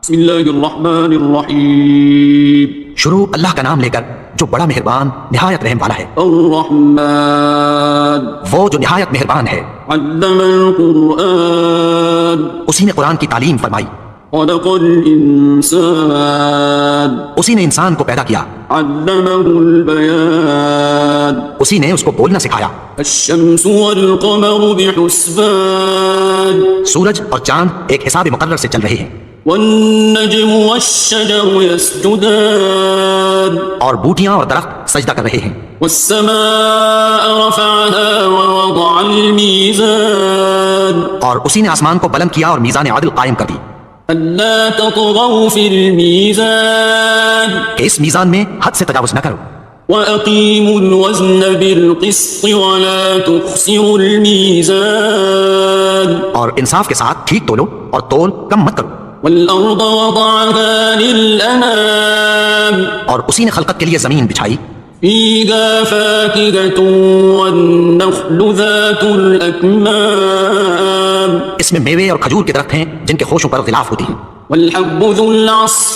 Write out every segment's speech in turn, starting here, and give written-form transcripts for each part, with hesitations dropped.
بسم اللہ الرحمن الرحیم. شروع اللہ کا نام لے کر جو بڑا مہربان نہایت رحم والا ہے. الرحمن وہ جو نہایت مہربان ہے. علم القرآن اسی نے قرآن کی تعلیم فرمائی. خلق الانسان اسی نے انسان کو پیدا کیا. علمہ البیان اسی نے اس کو بولنا سکھایا. الشمس والقمر بحسبان سورج اور چاند ایک حساب مقرر سے چل رہے ہیں. والنجم والشجر يسجدان اور بوٹیاں اور درخت سجدہ کر رہے ہیں. والسماء رفعها ووضع الميزان اور اسی نے آسمان کو بلند کیا اور میزان عدل قائم کر دی ألا تطغوا في الميزان کہ اس میزان میں حد سے تجاوز نہ کرو. وأقيموا الوزن بالقسط ولا تخسروا الميزان اور انصاف کے ساتھ ٹھیک تولو اور تول کم مت کرو. والأرض وضعها للأنام اور اسی نے خلقت کے لیے زمین بچھائی. فيها فاكهة والنخل ذات الأكمام اس میں میوے اور کھجور کے درخت ہیں جن کے خوشوں پر غلاف ہوتی ہیں. والحب ذو العصف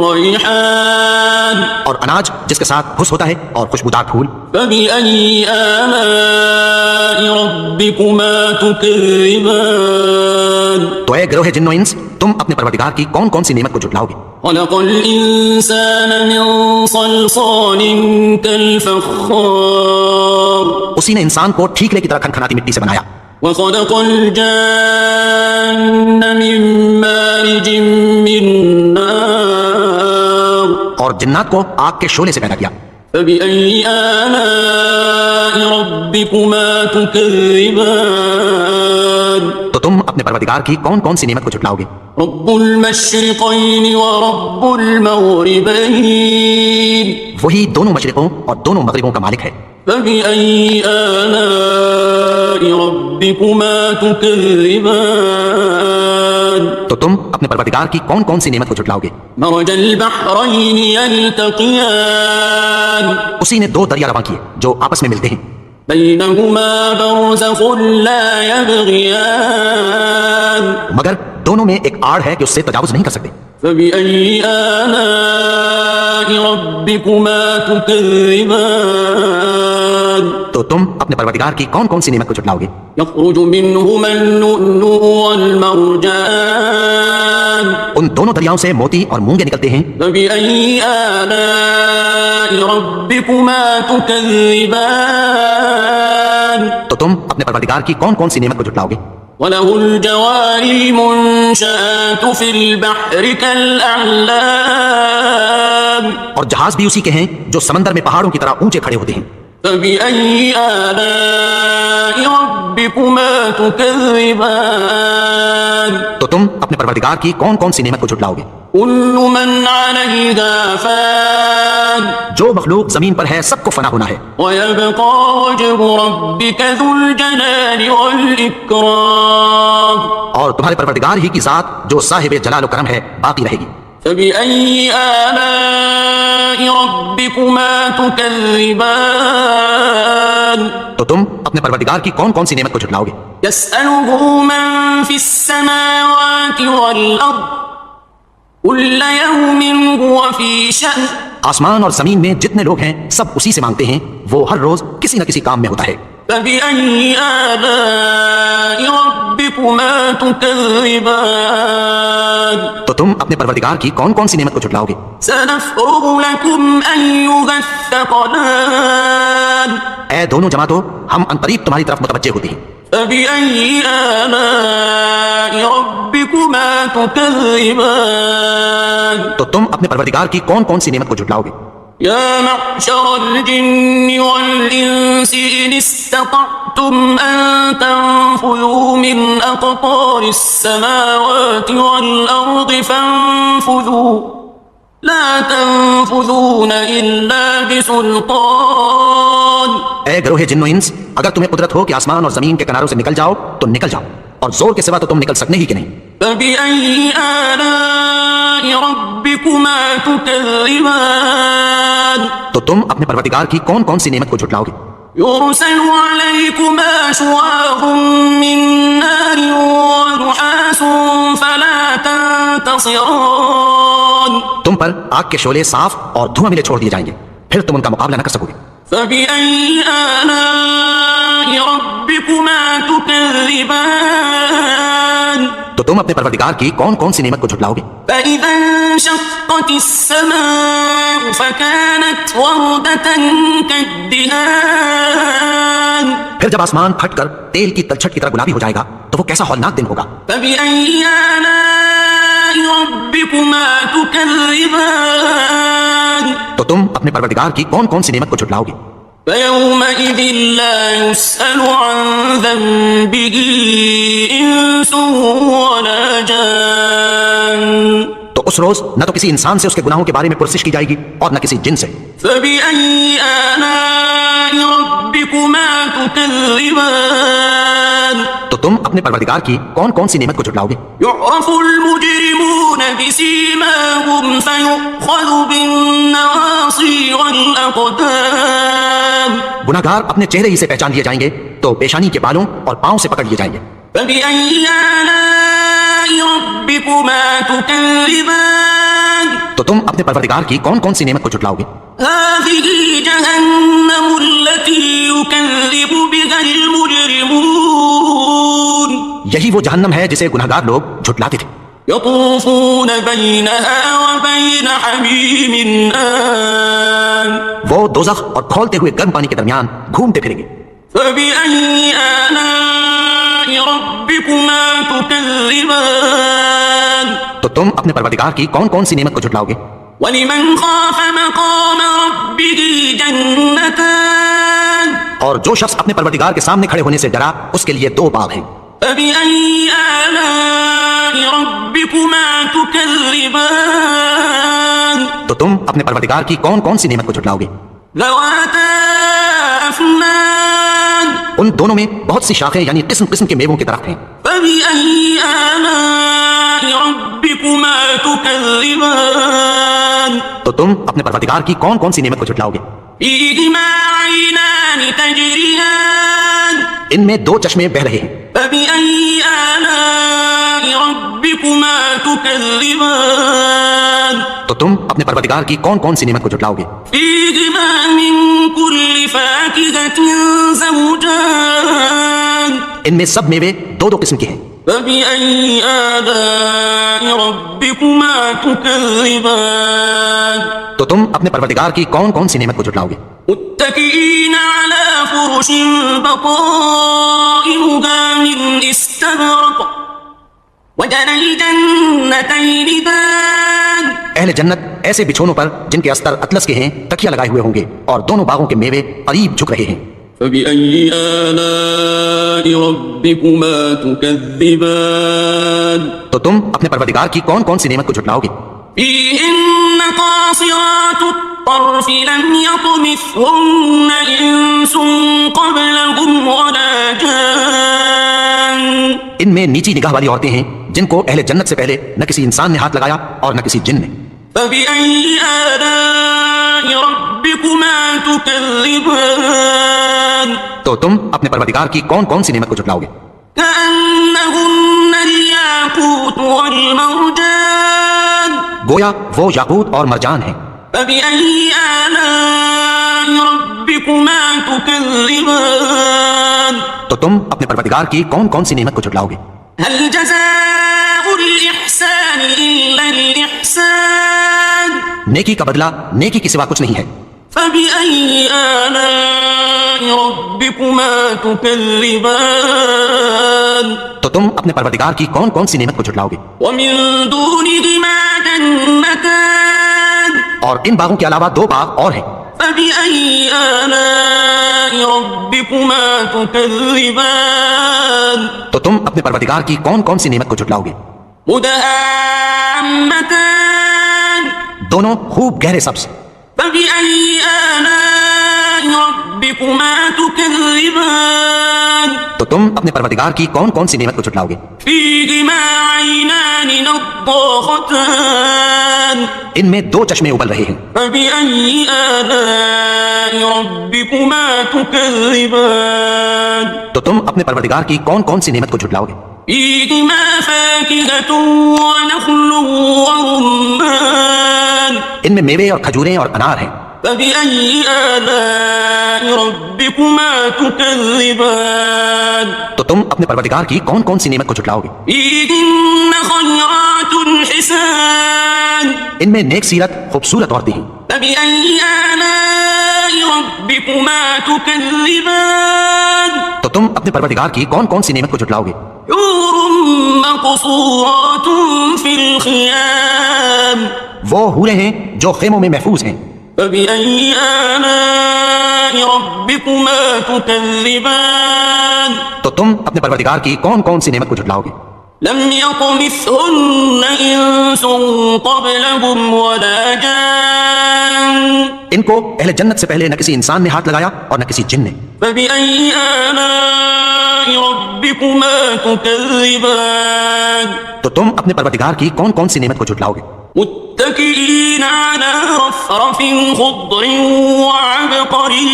والريحان اور اناج جس کے ساتھ گھس ہوتا ہے اور خوشبودار پھول. فبأي آلاء ربكما تكذبان تو اے گروہ جن و انس تم اپنے پروردگار کی کون کون سی نعمت کو جھٹلاؤ گے. خلق الإنسان من صلصال كالفخار اسی نے انسان کو ٹھیکرے کی طرح کھنکھناتی مٹی سے بنایا. وخلق الجان من مارج من نار اور جنات کو آگ کے شعلے سے پیدا کیا. فبأي آلاء ربكما تكذبان تو تم اپنے پروردگار کی کون کون سی نعمت کو جھٹلاؤ گے. رب المشرقين ورب المغربين وہی دونوں مشرقوں اور دونوں مغربوں کا مالک ہے. فبأي آلاء ربكما تكذبان تو تم اپنے پروردگار کی کون کون سی نعمت کو جھٹلاؤ گے. مرج البحرين يلتقيان اسی نے دو دریا رواں کیے جو آپس میں ملتے ہیں. بينهما برزخ لا يبغيان مگر دونوں میں ایک آڑ ہے کہ اس سے تجاوز نہیں کر سکتے. فبأي آلاء ربكما تكذبان تو تم اپنے پروردگار کی کون کون سی نعمت کو جھٹلاؤ گے. يخرج منهما اللؤلؤ والمرجان ان دونوں دریاؤں سے موتی اور مونگے نکلتے ہیں. فبأي آلاء ربكما تكذبان تو تم اپنے پروردگار کی کون کون سی نعمت کو جھٹلاؤ گے. وله الجوار المنشآت في البحر كالأعلام اور جہاز بھی اسی کے ہیں جو سمندر میں پہاڑوں کی طرح اونچے کھڑے ہوتے ہیں. فبأي آلاء ربكما تكذبان تو تم اپنے پروردگار کی کون کون سی نعمت کو جھٹلاؤ گے. كل من عليها فان جو مخلوق زمین پر ہے سب کو فنا ہونا ہے. ويبقى وجه ربك ذو الجلال والإكرام اور تمہارے پروردگار ہی کی ذات جو صاحب جلال و کرم ہے باقی رہے گی. فبأي آلاء ربكما تكذبان تو تم اپنے پروردگار کی کون کون سی نعمت کو جھٹلاؤ گے. يسأله من في السماوات والأرض كل يوم هو في شأن آسمان اور زمین میں جتنے لوگ ہیں سب اسی سے مانگتے ہیں. وہ ہر روز کسی نہ کسی کام میں ہوتا ہے. فبأي آلاء ربكما تكذبان تو تم اپنے پروردگار کی کون کون سی نعمت کو جھٹلاؤ گے. سنفرغ لكم أيها الثقلان اے دونوں جماعتوں ہم عنقریب تمہاری طرف متوجہ ہوتے ہیں. فبأي آلاء ربكما تكذبان تو تم اپنے پروردگار کی کون کون سی نعمت کو جھٹلاؤ گے. يا معشر الجن والإنس إن استطعتم أن تنفذوا من أقطار السماوات والأرض فانفذوا لا تنفذون إلا بسلطان اے گروہ جن و انس اگر تمہیں قدرت ہو کہ آسمان اور زمین کے کناروں سے نکل جاؤ تو نکل جاؤ اور زور کے سوا تو تم نکل سکنے ہی کہ نہیں. فبأي آلاء ربكما تكذبان تو تم اپنے پروردگار کی کون کون سی نعمت کو جھٹلاؤ گے. يرسل عليكما شواظ من نار ونحاس فلا تنتصران تم پر آگ کے شعلے صاف اور دھواں ملے چھوڑ دیے جائیں گے، پھر تم ان کا مقابلہ نہ کر سکو گے۔ فبأي آلاء ربكما تكذبان تو تم اپنے پروردگار کی کون کون سی نعمت کو جھٹلاؤ گے؟ فإذا انشقت السماء فكانت وردة كالدهان پھر جب آسمان پھٹ کر تیل کی تلچھٹ کی طرح گلابی ہو جائے گا تو وہ کیسا ہولناک دن ہوگا۔ فبأي آلاء ربكما تكذبان تو تم اپنے پروردگار کی کون کون سی نعمت کو جھٹلاؤ گے؟ فيومئذ لا يسأل عن ذنبه إنس ولا جان تو اس روز نہ تو کسی انسان سے اس کے گناہوں کے بارے میں پرسش کی جائے گی اور نہ کسی جن سے۔ فبأي آلاء ربكما تكذبان تو تم اپنے پروردگار کی کون کون سی نعمت کو جھٹلاؤ گے؟ يعرف المجرمون بسيماهم فيؤخذ بالنواصي والأقدام گناہگار اپنے چہرے ہی سے پہچان لیے جائیں گے تو پیشانی کے بالوں اور پاؤں سے پکڑ لیے جائیں گے۔ فبأي آلاء ربكما تكذبان تو تم اپنے پروردگار کی کون کون سی نعمت کو جھٹلاؤ گے؟ هذه جهنم التي يكذب بها المجرمون یہی وہ جہنم ہے جسے گناہگار لوگ جھٹلاتے تھے۔ يطوفون بينها وبين حميم آن وہ دوزخ اور کھولتے ہوئے گرم پانی کے درمیان گھومتے پھریں گے۔ فبأي آلاء ربكما تكذبان تو تم اپنے پروردگار کی کون کون سی نعمت کو جھٹلاؤ گے؟ ولمن خاف مقام ربه جنتان اور جو شخص اپنے پروردگار کے سامنے کھڑے ہونے سے ڈرا اس کے لیے 2 باغ ہیں۔ فبأي آلاء ربكما تكذبان تو تم اپنے پروردگار کی کون کون سی نعمت کو جھٹلاؤ گے؟ ذواتا أفنان ان دونوں میں بہت سی شاخیں یعنی قسم قسم کے میووں کے درخت ہیں۔ فبأي آلاء ربكما تكذبان تو تم اپنے پروردگار کی کون کون سی نعمت کو جھٹلاؤ گے؟ فيهما عينان تجريان ان میں 2 چشمے بہ رہے ہیں۔ فبأي آلاء ربكما تكذبان تو تم اپنے پروردگار کی کون کون سی نعمت کو جھٹلاؤ گے؟ فيهما من كل فاكهة زوجان ان میں سب میوے 2 قسم کے ہیں۔ فبأي آلاء ربكما تكذبان تو تم اپنے پروردگار کی کون کون سی نعمت کو جھٹلاؤ گے؟ متكئين على فرش بطائنها من استبرق وجنى الجنتين دان اہل جنت ایسے بچھونوں پر جن کے استر اطلس کے ہیں تکیہ لگائے ہوئے ہوں گے اور دونوں باغوں کے میوے قریب جھک رہے ہیں۔ فبأي آلاء ربكما تكذبان تو تم اپنے پروردگار کی کون کون سی نعمت کو جھٹلاؤ گے؟ فيهن قاصرات الطرف لم يطمثهن إنس قبلهم ولا جان ان میں نیچی نگاہ والی عورتیں ہیں جن کو اہل جنت سے پہلے نہ کسی انسان نے ہاتھ لگایا اور نہ کسی جن نے۔ فبأي آلاء ربكما تكذبان تو تم اپنے پروردگار کی کون کون سی نعمت کو جھٹلاؤ گے؟ كأنهن الياقوت والمرجان گویا وہ یاقوت اور مرجان ہیں۔ فبأي آلاء ربكما تكذبان تو تم اپنے پروردگار کی کون کون سی نعمت کو جھٹلاؤ گے؟ هل جزاء الإحسان إلا الإحسان نیکی کا بدلہ نیکی کے سوا کچھ نہیں ہے۔ فبأي آلاء ربكما تكذبان تو تم اپنے پروردگار کی کون کون سی نعمت کو جھٹلاؤ گے؟ ومن دونهما جنتان اور ان باغوں کے علاوہ 2 باغ اور ہیں۔ فبأي آلاء ربكما تكذبان تو تم اپنے پروردگار کی کون کون سی نعمت کو جھٹلاؤ گے؟ مدهامتان دونوں خوب گہرے سبز۔ فبأي آلاء ربكما تكذبان تو تم اپنے پروردگار کی کون کون سی نعمت کو جھٹلاؤ گے؟ فيهما عينان نضاختان ان میں دو چشمے ابل رہے ہیں، فبأي آلاء ربكما تكذبان تو تم اپنے پروردگار کی کون کون سی نعمت کو جھٹلاؤ گے؟ فيهما فاكهة ونخل ورمان ان میں میوے اور کھجوریں اور انار ہیں، فبأي آلاء ربكما تكذبان تو تم اپنے پروردگار کی کون کون سی نعمت کو جھٹلاؤ گے؟ فيهن خيرات حسان ان میں نیک سیرت خوبصورت عورتیں ہیں، فبأي آلاء ربكما تكذبان تو تم اپنے پروردگار کی کون کون سی نعمت کو جھٹلاؤ گے؟ حور مقصورات في الخيام وہ حوریں ہیں جو خیموں میں محفوظ ہیں، فبأي آلاء ربكما تكذبان تو تم اپنے پروردگار کی کون کون سی نعمت کو جھٹلاؤ گے؟ لم يطمثهن إنس قبلهم ولا جان ان کو اہل جنت سے پہلے نہ کسی انسان نے ہاتھ لگایا اور نہ کسی جن نے، فبأي آلاء ربكما تكذبان تو تم اپنے پروردگار کی کون کون سی نعمت کو جھٹلاؤ گے؟ متكئين على رفرف خضر وعبقري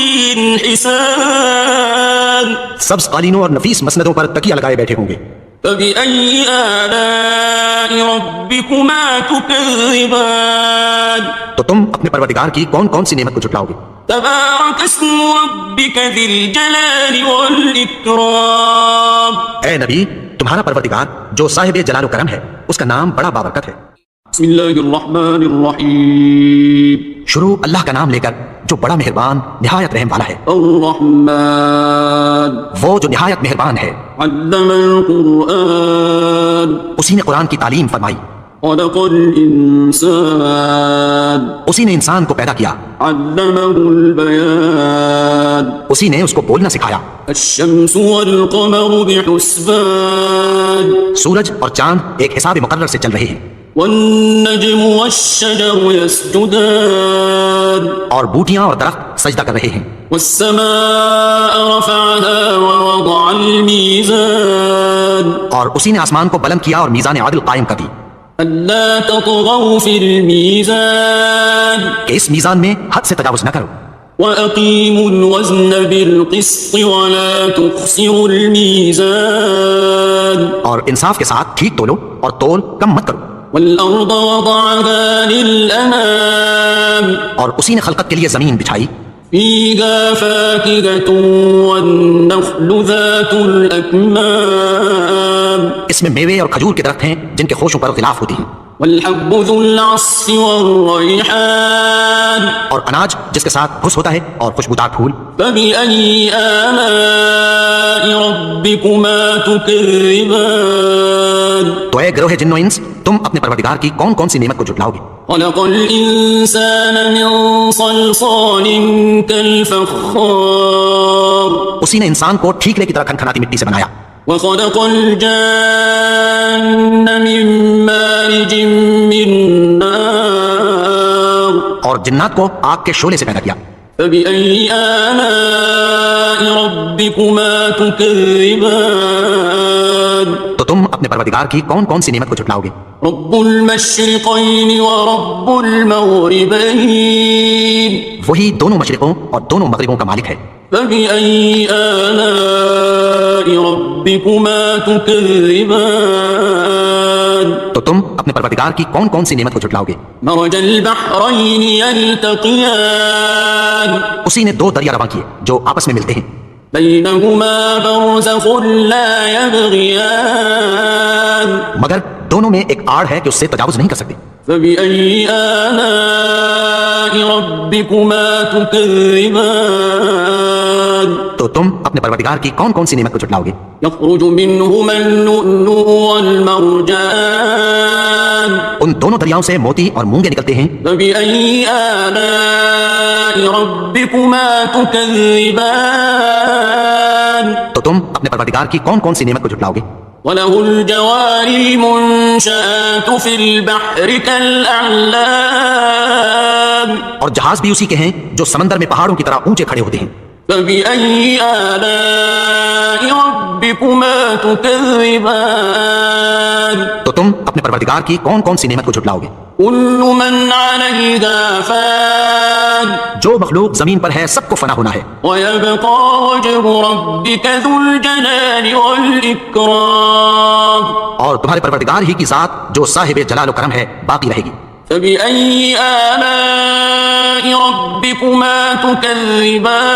حسان سبز قالینوں اور نفیس مسندوں پر تکیہ لگائے بیٹھے ہوں گے، فبأي آلاء ربكما تكذبان تو تم اپنے پروردگار کی کون کون سی نعمت کو جھٹلاؤ گے؟ تبارك اسم ربك ذي الجلال والإكرام اے نبی، تمہارا پروردگار جو صاحب جلال و کرم ہے اس کا نام بڑا بابرکت ہے۔ بسم الله الرحمن الرحيم شروع اللہ کا نام لے کر جو بڑا مہربان نہایت رحم والا ہے، الرحمن وہ جو نہایت مہربان ہے، علم القرآن اسی نے قرآن کی تعلیم فرمائی، خلق الإنسان اسی نے انسان کو پیدا کیا، علمه البيان اسی نے اس کو بولنا سکھایا، الشمس والقمر بحسبان سورج اور چاند ایک حساب مقرر سے چل رہے ہیں، والنجم والشجر يسجدان اور بوٹیاں اور درخت سجدہ کر رہے ہیں، والسماء رفعها ووضع الميزان اور اسی نے آسمان کو بلند کیا اور میزان عدل قائم کر دی ألا تطغوا في الميزان کہ اس میزان میں حد سے تجاوز نہ کرو، وأقيموا الوزن بالقسط ولا تخسروا الميزان اور انصاف کے ساتھ ٹھیک تولو اور تول کم مت کرو، والأرض وضعها للأنام اور اسی نے خلقت کے لیے زمین بچھائی، فيها فاكهة والنخل ذات الأكمام اس میں میوے اور کھجور کے درخت ہیں جن کے خوشوں پر اختلاف ہوتی ہیں، والحب ذو العصف والريحان اور اناج جس کے ساتھ گھس ہوتا ہے اور خوشبودار پھول، فبأي آلاء ربكما تكذبان تو اے گروہ جن و انس، تم اپنے پروردگار کی کون کون سی نعمت کو جھٹلاؤ گے؟ خلق الإنسان من صلصال كالفخار اسی نے انسان کو ٹھیکرے کی طرح کھنکھناتی مٹی سے بنایا، وخلق الجان من مارج من نار اور جنات کو آگ کے شعلے سے پیدا کیا، فبأي آلاء ربكما تكذبان تو تم اپنے پروردگار کی کون کون سی نعمت کو جھٹلاؤ گے؟ رب المشرقين ورب المغربين وہی دونوں مشرقوں اور دونوں مغربوں کا مالک ہے، فبأي آلاء ربكما تكذبان تو تم اپنے پروردگار کی کون کون سی نعمت کو جھٹلاؤ گے؟ مرج البحرين يلتقيان اسی نے دو دریا رواں کیے جو آپس میں ملتے ہیں، بينهما برزخ لا يبغيان مگر دونوں میں ایک آڑ ہے کہ اس سے تجاوز نہیں کر سکتے، فبأي آلاء ربكما تكذبان تو تم اپنے پروردگار کی کون کون سی نعمت کو جھٹلاؤ گے؟ يخرج منهما اللؤلؤ والمرجان ان دونوں دریاؤں سے موتی اور مونگے نکلتے ہیں، فبأي آلاء ربكما تكذبان تو تم اپنے پروردگار کی کون کون سی نعمت کو جھٹلاؤ گے؟ وله الجوار المنشآت في البحر كالأعلام اور جہاز بھی اسی کے ہیں جو سمندر میں پہاڑوں کی طرح اونچے کھڑے ہوتے ہیں، فبأي آلاء ربكما تكذبان تو تم اپنے پروردگار کی کون کون سی نعمت کو جھٹلاؤ گے؟ كل من عليها فان جو مخلوق زمین پر ہے سب کو فنا ہونا ہے، ويبقى وجه ربك ذو الجلال والإكرام اور تمہارے پروردگار ہی کی ذات جو صاحب جلال و کرم ہے باقی رہے گی۔ فبأي آلاء ربكما تكذبان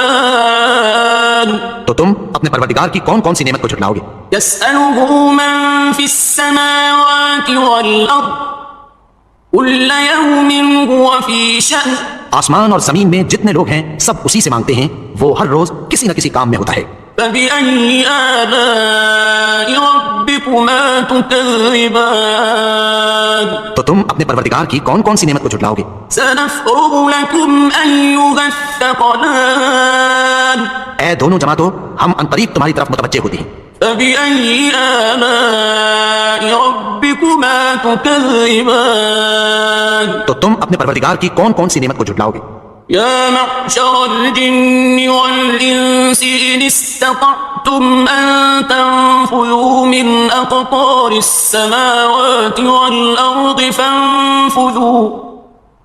تو تم اپنے پروردگار کی کون کون سی نعمت کو جھٹلاؤ گے؟ يسأله من في السماوات والأرض كل يوم هو في شأن آسمان اور زمین میں جتنے لوگ ہیں سب اسی سے مانگتے ہیں، وہ ہر روز کسی نہ کسی کام میں ہوتا ہے۔ فبأي آلاء ربكما تكذبان تو تم اپنے پروردگار کی کون کون سی نعمت کو جھٹلاؤ گے؟ سنفرغ لكم أيها الثقلان اے دونوں جماعتوں، ہم عنقریب تمہاری طرف متوجہ ہوتے ہیں۔ فبأي آلاء ربكما تكذبان تو تم اپنے پروردگار کی کون کون سی نعمت کو جھٹلاؤ گے؟ يا معشر الجن والإنس إن استطعتم أن تنفذوا من أقطار السماوات والأرض فانفذوا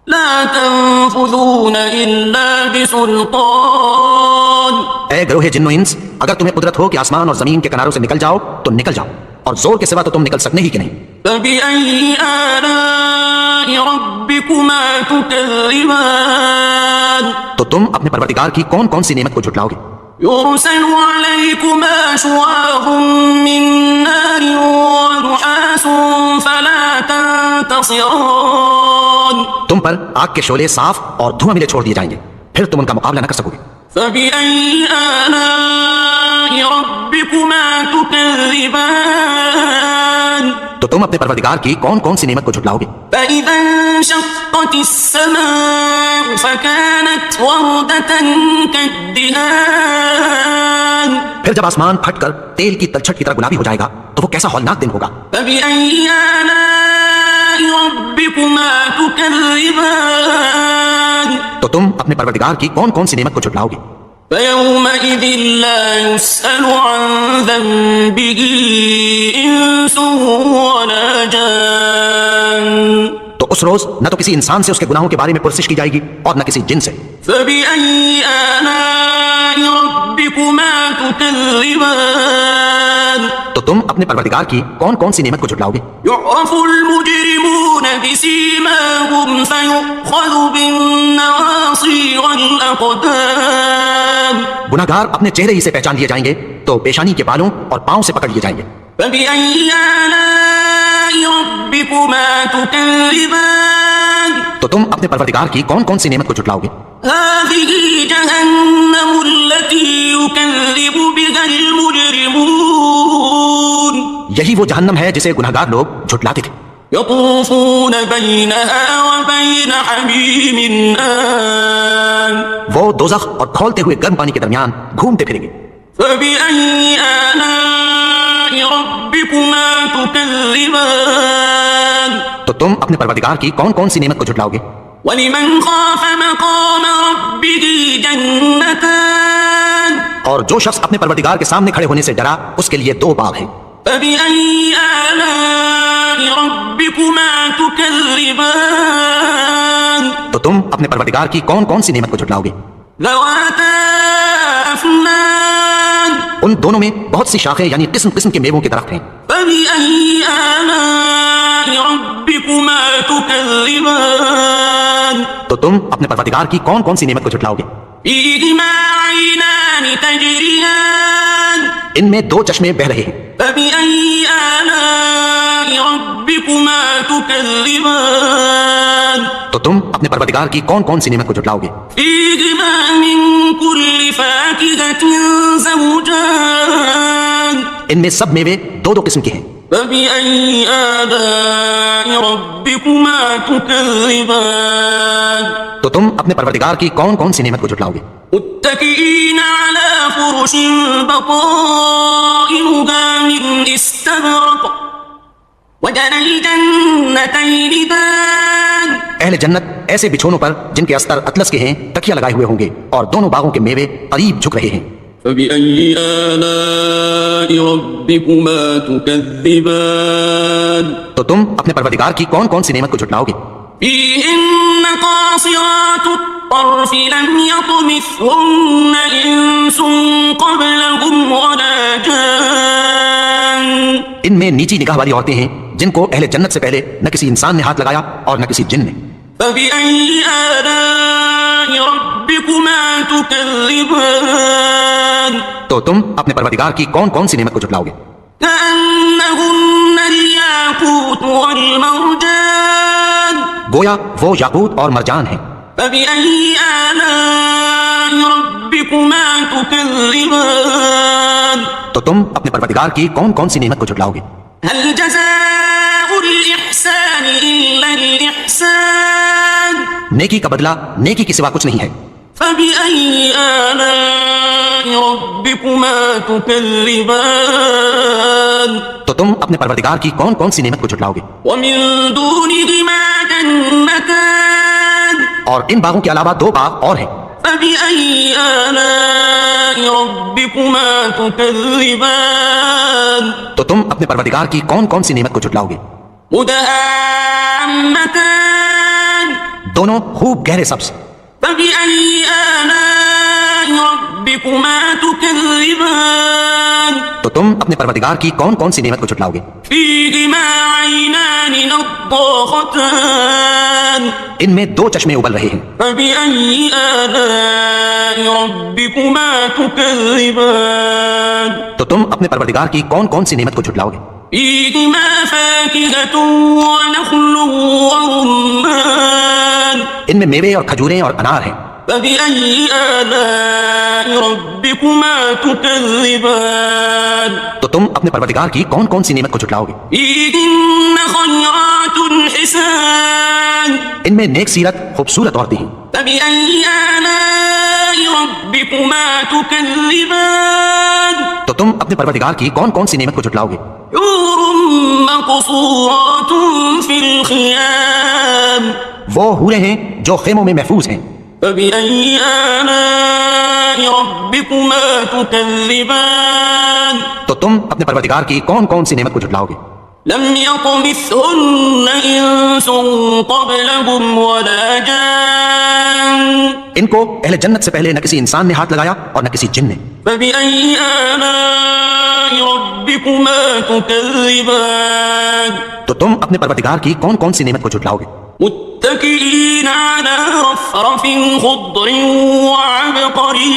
لا تنفذون إلا بسلطان اے گروہ جن و انس، اگر تمہیں قدرت ہو کہ آسمان اور زمین کے کناروں سے نکل جاؤ تو نکل جاؤ، اور زور کے سوا تو تم نکل سکنے ہی کہ نہیں۔ فبأي آلاء ربكما تكذبان تو تم اپنے پروردگار کی کون کون سی نعمت کو جھٹلاؤ گے؟ يرسل عليكما شواظ من نار ونحاس فلا تنتصران تم پر آگ کے شعلے صاف اور دھواں ملے چھوڑ دیے جائیں گے، پھر تم ان کا مقابلہ نہ کر سکو گے۔ فبأي آلاء ربكما تكذبان تو تم اپنے پروردگار کی کون کون سی نعمت کو جھٹلاؤ گے؟ فإذا انشقت السماء فكانت وردة كالدهان پھر جب آسمان پھٹ کر تیل کی تلچھٹ کی طرح گلابی ہو جائے گا تو وہ کیسا ہولناک دن ہوگا۔ فبأي آلاء ربكما تكذبان تو تم اپنے پروردگار کی کون کون سی نعمت کو جھٹلاؤ گے؟ فيومئذ لا يسأل عن ذنبه إنس ولا جان تو اس روز نہ تو کسی انسان سے اس کے گناہوں کے بارے میں پرسش کی جائے گی اور نہ کسی جن سے۔ فبأي آلاء ربكما تكذبان تو تم اپنے پروردگار کی کون کون سی نعمت کو جھٹلاؤ گے؟ يعرف المجرمون بسيماهم فيؤخذ بالنواصي والأقدام گناہگار اپنے چہرے ہی سے پہچان لیے جائیں گے تو پیشانی کے بالوں اور پاؤں سے پکڑ لیے جائیں گے۔ فبأي آلاء ربكما تكذبان تو تم اپنے پروردگار کی کون کون سی نعمت کو جھٹلاؤ گے؟ هذه جهنم التي يكذب بها المجرمون یہی وہ جہنم ہے جسے گناہگار لوگ جھٹلاتے تھے۔ يطوفون بينها وبين حميم آن وہ دوزخ اور کھولتے ہوئے گرم پانی کے درمیان گھومتے پھریں گے۔ فبأي آلاء ربكما تكذبان تو تم اپنے پروردگار کی کون کون سی نعمت کو جھٹلاؤ گے؟ ولمن خاف مقام ربه جنتان اور جو شخص اپنے پروردگار کے سامنے کھڑے ہونے سے ڈرا اس کے لیے 2 باغ ہیں۔ فبأي آلاء ربكما تكذبان تو تم اپنے پروردگار کی کون کون سی نعمت کو جھٹلاؤ گے؟ ذواتا أفنان ان دونوں میں بہت سی شاخیں یعنی قسم قسم کے میووں کے درخت ہیں۔ فبأي آلاء ربكما تكذبان تو تم اپنے پروردگار کی کون کون سی نعمت کو جھٹلاؤ گے؟ فيهما عينان تجريان ان میں 2 چشمے بہ رہے ہیں۔ فبأي آلاء ربكما تكذبان تو تم اپنے پروردگار کی کون کون سی نعمت کو جھٹلاؤ گے؟ فيهما من كل فاكهة زوجان ان میں سب میوے 2 قسم کے ہیں۔ فبأي آلاء ربكما تكذبان تو تم اپنے پروردگار کی کون کون سی نعمت کو جھٹلاؤ گے؟ متكئين على فرش بطائنها من استبرق وجنى الجنتين دان اہل اہل جنت ایسے بچھونوں پر جن کے استر اطلس کے ہیں تکیہ لگائے ہوئے ہوں گے اور دونوں باغوں کے میوے قریب جھک رہے ہیں. فبأي آلاء ربكما تكذبان تو تم اپنے پروردگار کی کون کون سی نعمت کو جھٹلاؤ گے؟ فيهن قاصرات الطرف لم يطمثهن إنس قبلهم ولا جان. ان میں نیچی نگاہ والی عورتیں ہیں جن کو اہل جنت سے پہلے نہ کسی انسان نے ہاتھ لگایا اور نہ کسی جن نے. فبأي آلاء ربكما تكذبان. تو تم اپنے پروردگار کی کون کون سی نعمت کو جھٹلاؤ گے؟ كأنهن الياقوت والمرجان. گویا وہ یاقوت اور مرجان ہیں. فبأي آلاء ربكما تكذبان. تو تم اپنے پروردگار کی کون کون سی نعمت کو جھٹلاؤ گے؟ هل جزاء الإحسان إلا الإحسان. نیکی کا بدلہ نیکی کے سوا کچھ نہیں ہے. فبأي آلاء ربكما تكذبان. تو تم اپنے پروردگار کی کون کون سی نعمت کو جھٹلاؤ گے؟ ومن دونهما جنتان. اور ان باغوں کے علاوہ دو باغ اور ہیں. فبأي آلاء ربكما تكذبان. تو تم اپنے پروردگار کی کون کون سی نعمت کو جھٹلاؤ گے؟ مدهامتان. دونوں خوب گہرے سبز. فبأي آلاء ربكما تكذبان. تو تم اپنے پروردگار کی کون کون سی نعمت کو جھٹلاؤ گے؟ فيهما عينان نضاختان. ان میں دو چشمے ابل رہے ہیں. فبأي آلاء ربكما تكذبان. تو تم اپنے پروردگار کی کون کون سی نعمت کو جھٹلاؤ گے؟ فيهما فاكهة ونخل ورمان. ان میں میوے اور کھجوریں اور انار ہیں. فبأي آلاء ربكما تكذبان. تو تم اپنے پروردگار کی کون کون سی نعمت کو جھٹلاؤ گے؟ فيهن خيرات حسان. ان میں نیک سیرت خوبصورت عورتیں ہیں. فبأي آلاء ربكما تكذبان. تو تم اپنے پروردگار کی کون کون سی نعمت کو جھٹلاؤ گے؟ حور مقصورات في الخيام. وہ حوریں ہیں جو خیموں میں محفوظ ہیں. فبأي آلاء ربكما تكذبان. تو تم اپنے پروردگار کی کون کون سی نعمت کو جھٹلاؤ گے؟ لم يطمثهن إنس قبلهم ولا جان. ان کو اہل جنت سے پہلے نہ کسی انسان نے ہاتھ لگایا اور نہ کسی جن نے. فبأي آلاء ربكما تكذبان. تو تم اپنے پروردگار کی کون کون سی نعمت کو جھٹلاؤ گے؟ متكئين على رفرف خضر وعبقري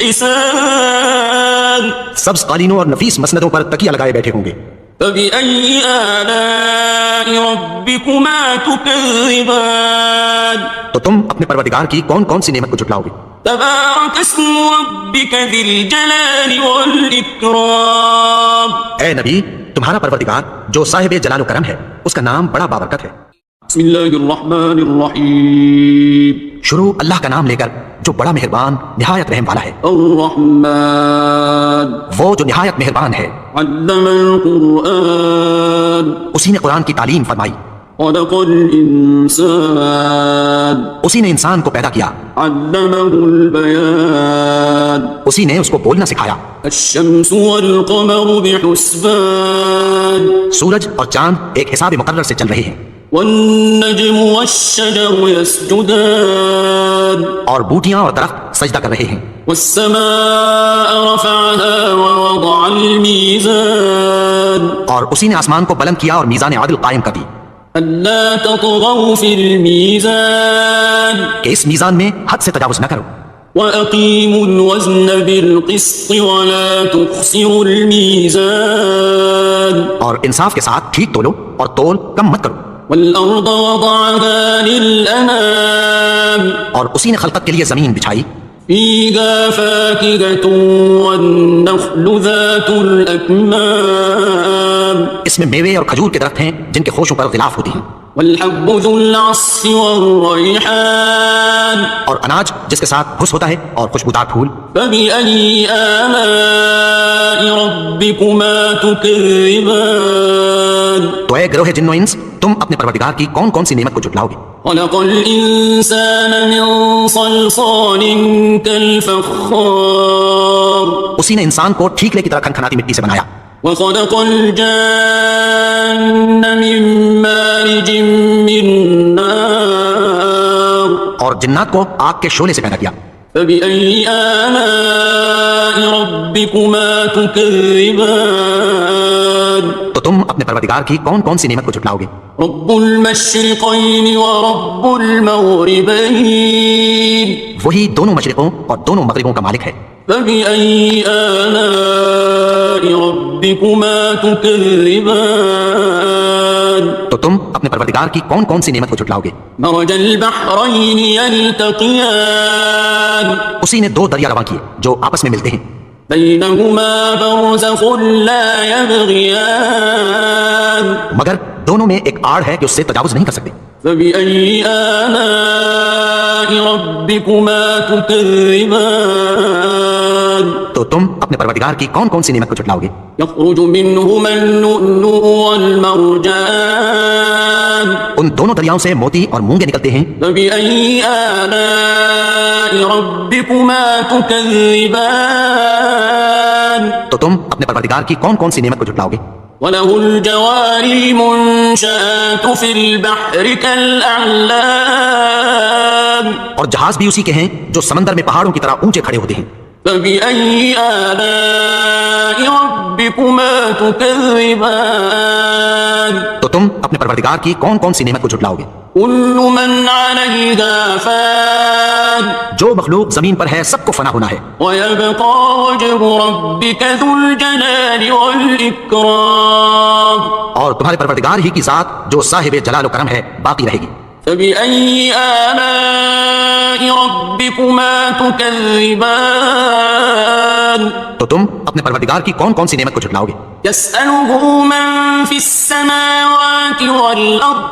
حسان. سبز قالینوں اور نفیس مسندوں پر تکیہ لگائے بیٹھے ہوں گے. فبأي آلاء ربكما تكذبان. تو تم اپنے پروردگار کی کون کون سی نعمت کو جھٹلاؤ گے؟ تبارك اسم ربك ذي الجلال والإكرام. اے نبی، تمہارا پروردگار جو صاحب جلال و کرم ہے اس کا نام بڑا بابرکت ہے. بسم الله الرحمن الرحيم. شروع اللہ کا نام لے کر جو بڑا مہربان نہایت رحم والا ہے. الرحمن. وہ جو نہایت مہربان ہے. علم القرآن. اسی نے قرآن کی تعلیم فرمائی. خلق الإنسان. اسی نے انسان کو پیدا کیا. علمه البيان. اسی نے اس کو بولنا سکھایا. الشمس والقمر بحسبان. سورج اور چاند ایک حساب مقرر سے چل رہے ہیں. والنجم والشجر يسجدان. اور بوٹیاں اور درخت سجدہ کر رہے ہیں. والسماء رفعها ووضع الميزان. اور اسی نے آسمان کو بلند کیا اور میزان عدل قائم کر دی. ألا تطغوا في الميزان. کہ اس میزان میں حد سے تجاوز نہ کرو. وأقيموا الوزن بالقسط ولا تخسروا الميزان. اور انصاف کے ساتھ ٹھیک تولو اور تول کم مت کرو. والأرض وضعها للأنام. اور اسی نے خلقت کے لیے زمین بچھائی. فيها فاكهة والنخل ذات الأكمام. اس میں میوے اور کھجور کے درخت ہیں جن کے خوشوں پر غلاف ہوتی ہیں. والحب ذو العصف والريحان. اور اناج جس کے ساتھ گھس ہوتا ہے اور خوشبودار پھول. فبأي آلاء ربكما تكذبان. تو اے گروہ جن و انس، تم اپنے پروردگار کی کون کون سی نعمت کو جھٹلاؤ گے؟ خلق الإنسان من صلصال كالفخار اسی نے انسان کو ٹھیکلے کی طرح کھنکھناتی مٹی سے بنایا. وخلق الجان من مارج من نار اور جنات کو آگ کے شعلے سے پیدا کیا. فبأي آلاء ربكما تكذبان تو تم اپنے پروردگار کی کون کون سی نعمت کو جھٹلاؤ گے؟ رب المشرقين ورب المغربين وہی دونوں مشرقوں اور دونوں مغربوں کا مالک ہے. فبأي آلاء ربكما تكذبان تو تم اپنے پروردگار کی کون کون سی نعمت کو جھٹلاؤ گے؟ مرج البحرين يلتقيان اسی نے دو دریا رواں کیے جو آپس میں ملتے ہیں. بينهما برزخ لا يبغيان مگر دونوں میں ایک آڑ ہے کہ اس سے تجاوز نہیں کر سکتے. فبأي آلاء ربكما تكذبان تو تم اپنے پروردگار کی کون کون سی نعمت کو جھٹلاؤ گے؟ يخرج منهما اللؤلؤ والمرجان ان دونوں دریاؤں سے موتی اور مونگے نکلتے ہیں. فبأي آلاء ربكما تكذبان تو تم اپنے پروردگار کی کون کون سی نعمت کو جھٹلاؤ گے؟ وله الجوار المنشآت في البحر كالأعلام اور جہاز بھی اسی کے ہیں جو سمندر میں پہاڑوں کی طرح اونچے کھڑے ہوتے ہیں. فبأي آلاء ربكما تكذبان تو تم اپنے پروردگار کی کون کون سی نعمت کو جھٹلاؤ گے؟ كل من عليها فان جو مخلوق زمین پر ہے سب کو فنا ہونا ہے. ويبقى وجه ربك ذو الجلال والإكرام اور تمہارے پروردگار ہی کی ذات جو صاحب جلال و کرم ہے باقی رہے گی. فبأي آلاء ربكما تكذبان تو تم اپنے پروردگار کی کون کون سی نعمت کو جھٹلاؤ گے؟ يسأله من في السماوات والأرض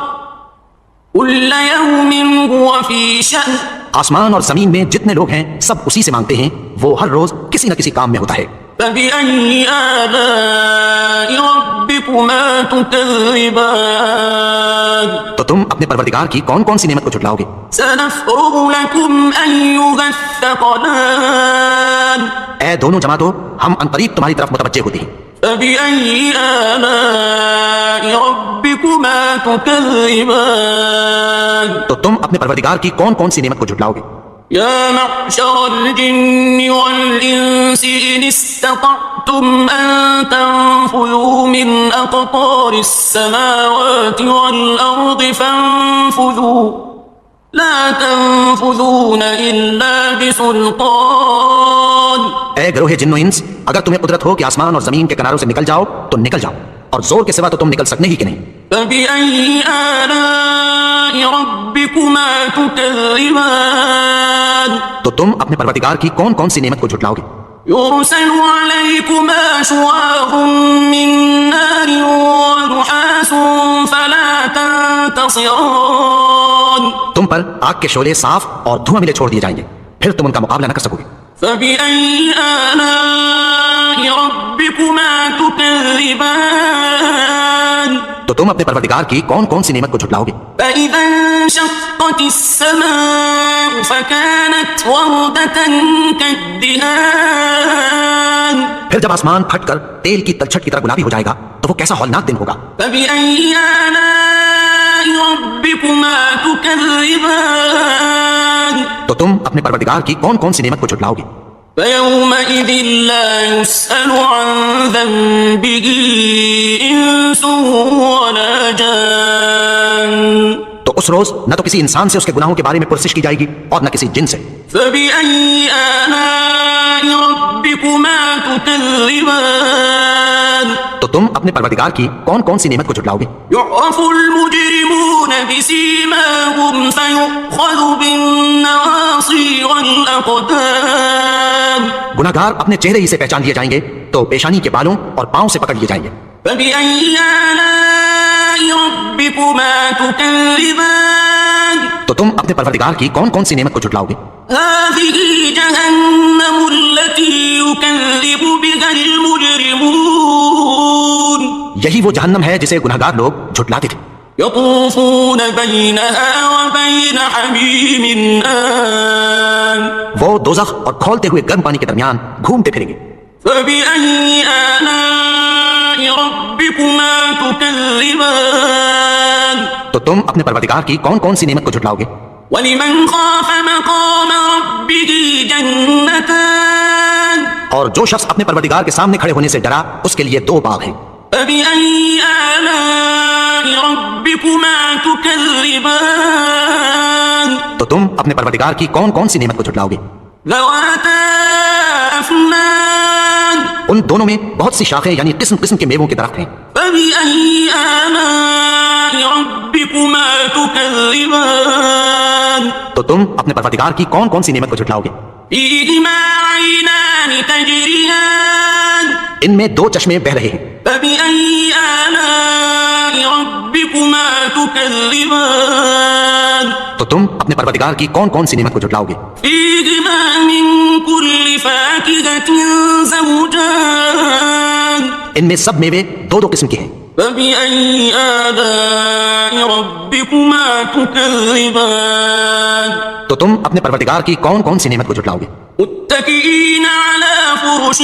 كل يوم هو في شأن آسمان اور زمین میں جتنے لوگ ہیں سب اسی سے مانگتے ہیں، وہ ہر روز کسی نہ کسی کام میں ہوتا ہے. فبأي آلاء ربكما تكذبان تو تم اپنے پروردگار کی کون کون سی نعمت کو جھٹلاؤ گے؟ سنفرغ لكم أيها الثقلان اے دونوں جماعتوں، ہم عنقریب تمہاری طرف متوجہ ہوتے ہیں. فبأي آلاء ربكما تكذبان تو تم اپنے پروردگار کی کون کون سی نعمت کو جھٹلاؤ گے؟ يا معشر الجن والإنس إن استطعتم أن تنفذوا من أقطار السماوات والأرض فانفذوا لا تنفذون إلا بسلطان اے گروہ جن و انس، اگر تمہیں قدرت ہو کہ آسمان اور زمین کے کناروں سے نکل جاؤ تو نکل جاؤ، اور زور کے سوا تو تم نکل سکنے ہی کہ نہیں. فبأي آلاء ربكما تكذبان تو تم اپنے پروردگار کی کون کون سی نعمت کو جھٹلاؤ گے؟ يرسل عليكما شواظ من نار ونحاس فلا تنتصران تم پر آگ کے شعلے صاف اور دھواں ملے چھوڑ دیے جائیں گے، پھر تم ان کا مقابلہ نہ کر سکو گے. فبأي آلاء ربكما تكذبان تو تم اپنے پروردگار کی کون کون سی نعمت کو جھٹلاؤ گے؟ فإذا انشقت السماء فكانت وردة كالدهان پھر جب آسمان پھٹ کر تیل کی تلچھٹ کی طرح گلابی ہو جائے گا تو وہ کیسا ہولناک دن ہوگا. فبأي آلاء ربكما تكذبان تو تم اپنے پروردگار کی کون کون سی نعمت کو جھٹلاؤ گے؟ فيومئذ لا يسأل عن ذنبه إنس ولا جان تو اس روز نہ تو کسی انسان سے اس کے گناہوں کے بارے میں پرسش کی جائے گی اور نہ کسی جن سے. فبأي آلاء ربكما تكذبان تو تم اپنے پروردگار کی کون کون سی نعمت کو جھٹلاؤ گے؟ يعرف المجرمون بسيماهم فيؤخذ بالنواصي والأقدام گناہگار اپنے چہرے ہی سے پہچان لیے جائیں گے تو پیشانی کے بالوں اور پاؤں سے پکڑ لیے جائیں گے. فبأي آلاء ربكما تكذبان تو تم اپنے پروردگار کی کون کون سی نعمت کو جھٹلاؤ گے؟ هذه جهنم التي يكذب بها المجرمون یہی وہ جہنم ہے جسے گناہگار لوگ جھٹلاتے تھے. يطوفون بينها وبين حميم آن وہ دوزخ اور کھولتے ہوئے گرم پانی کے درمیان گھومتے پھریں گے. فبأي آلاء ربكما تكذبان تو تم اپنے پروردگار کی کون کون سی نعمت کو جھٹلاؤ گے؟ ولمن خاف مقام ربه جنتان اور جو شخص اپنے پروردگار کے سامنے کھڑے ہونے سے ڈرا اس کے لیے 2 باغ ہیں. فبأي آلاء ربكما تكذبان تو تم اپنے پروردگار کی کون کون سی نعمت کو جھٹلاؤ گے؟ ذواتا أفنان ان دونوں میں بہت سی شاخیں یعنی قسم قسم کے میووں کے درخت ہیں. فبأي آلاء ربكما تكذبان تو تم اپنے پروردگار کی کون کون سی نعمت کو جھٹلاؤ گے؟ فيهما عينان تجريان ان میں 2 چشمے بہ رہے ہیں. فبأي آلاء ربكما تكذبان تو تم اپنے پروردگار کی کون کون سی نعمت کو جھٹلاؤ گے؟ فيهما من كل فاكهة زوجان ان میں سب میوے 2 قسم کے ہیں. فبأي آلاء ربكما تكذبان تو تم اپنے پروردگار کی کون کون سی نعمت کو جھٹلاؤ گے؟ متكئين على فرش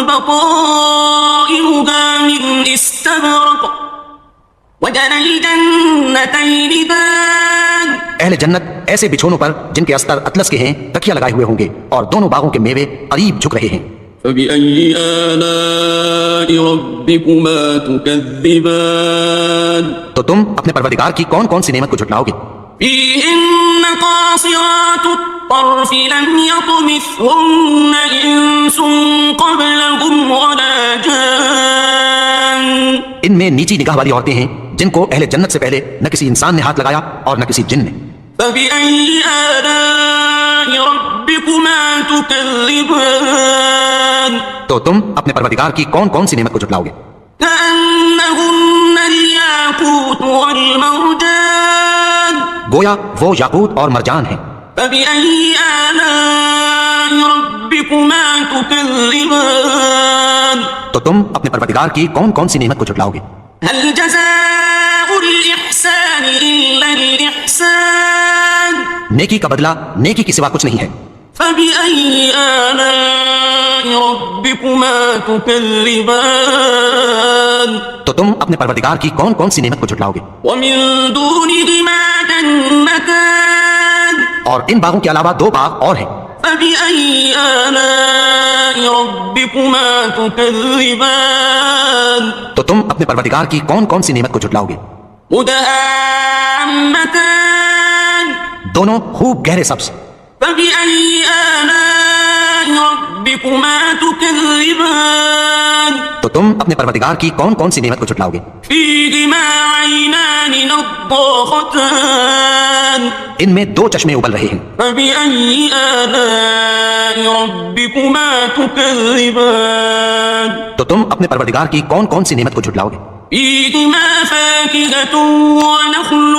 بطائنها من استبرق وجنى الجنتين دان اہل جنت ایسے بچھونوں پر جن کے استر اطلس کے ہیں تکیہ لگائے ہوئے ہوں گے اور دونوں باغوں کے میوے قریب جھک رہے ہیں. فبأي آلاء ربكما تكذبان تو تم اپنے پروردگار کی کون کون سی نعمت کو جھٹلاؤ گے؟ فيهن قاصرات الطرف لم يطمثهن إنس قبلهم ولا جان ان میں نیچی نگاہ والی عورتیں ہیں جن کو اہل جنت سے پہلے نہ کسی انسان نے ہاتھ لگایا اور نہ کسی جن نے. فبأي آلاء ربكما تكذبان تو تم اپنے پروردگار کی کون کون سی نعمت کو جھٹلاؤ گے؟ كأنهن الياقوت والمرجان گویا وہ یاقوت اور مرجان ہیں. فبأي آلاء ربكما تكذبان تو تم اپنے پروردگار کی کون کون سی نعمت کو جھٹلاؤ گے؟ هل جزاء الإحسان إلا الإحسان نیکی کا بدلہ نیکی کے سوا کچھ نہیں ہے. فبأي آلاء ربكما تكذبان تو تم اپنے پروردگار کی کون کون سی نعمت کو جھٹلاؤ گے؟ ومن دونهما جنتان اور ان باغوں کے علاوہ 2 باغ اور ہیں. فبأي آلاء ربكما تكذبان تو تم اپنے پروردگار کی کون کون سی نعمت کو جھٹلاؤ گے؟ مدهامتان دونوں خوب گہرے سبز. فبأي آلاء ربكما تكذبان تو تم اپنے پروردگار کی کون کون سی نعمت کو جھٹلاؤ گے؟ فيهما عينان نضاختان ان میں 2 چشمے ابل رہے ہیں. فبأي آلاء ربكما تكذبان تو تم اپنے پروردگار کی کون کون سی نعمت کو جھٹلاؤ گے؟ فيهما فاكهة ونخل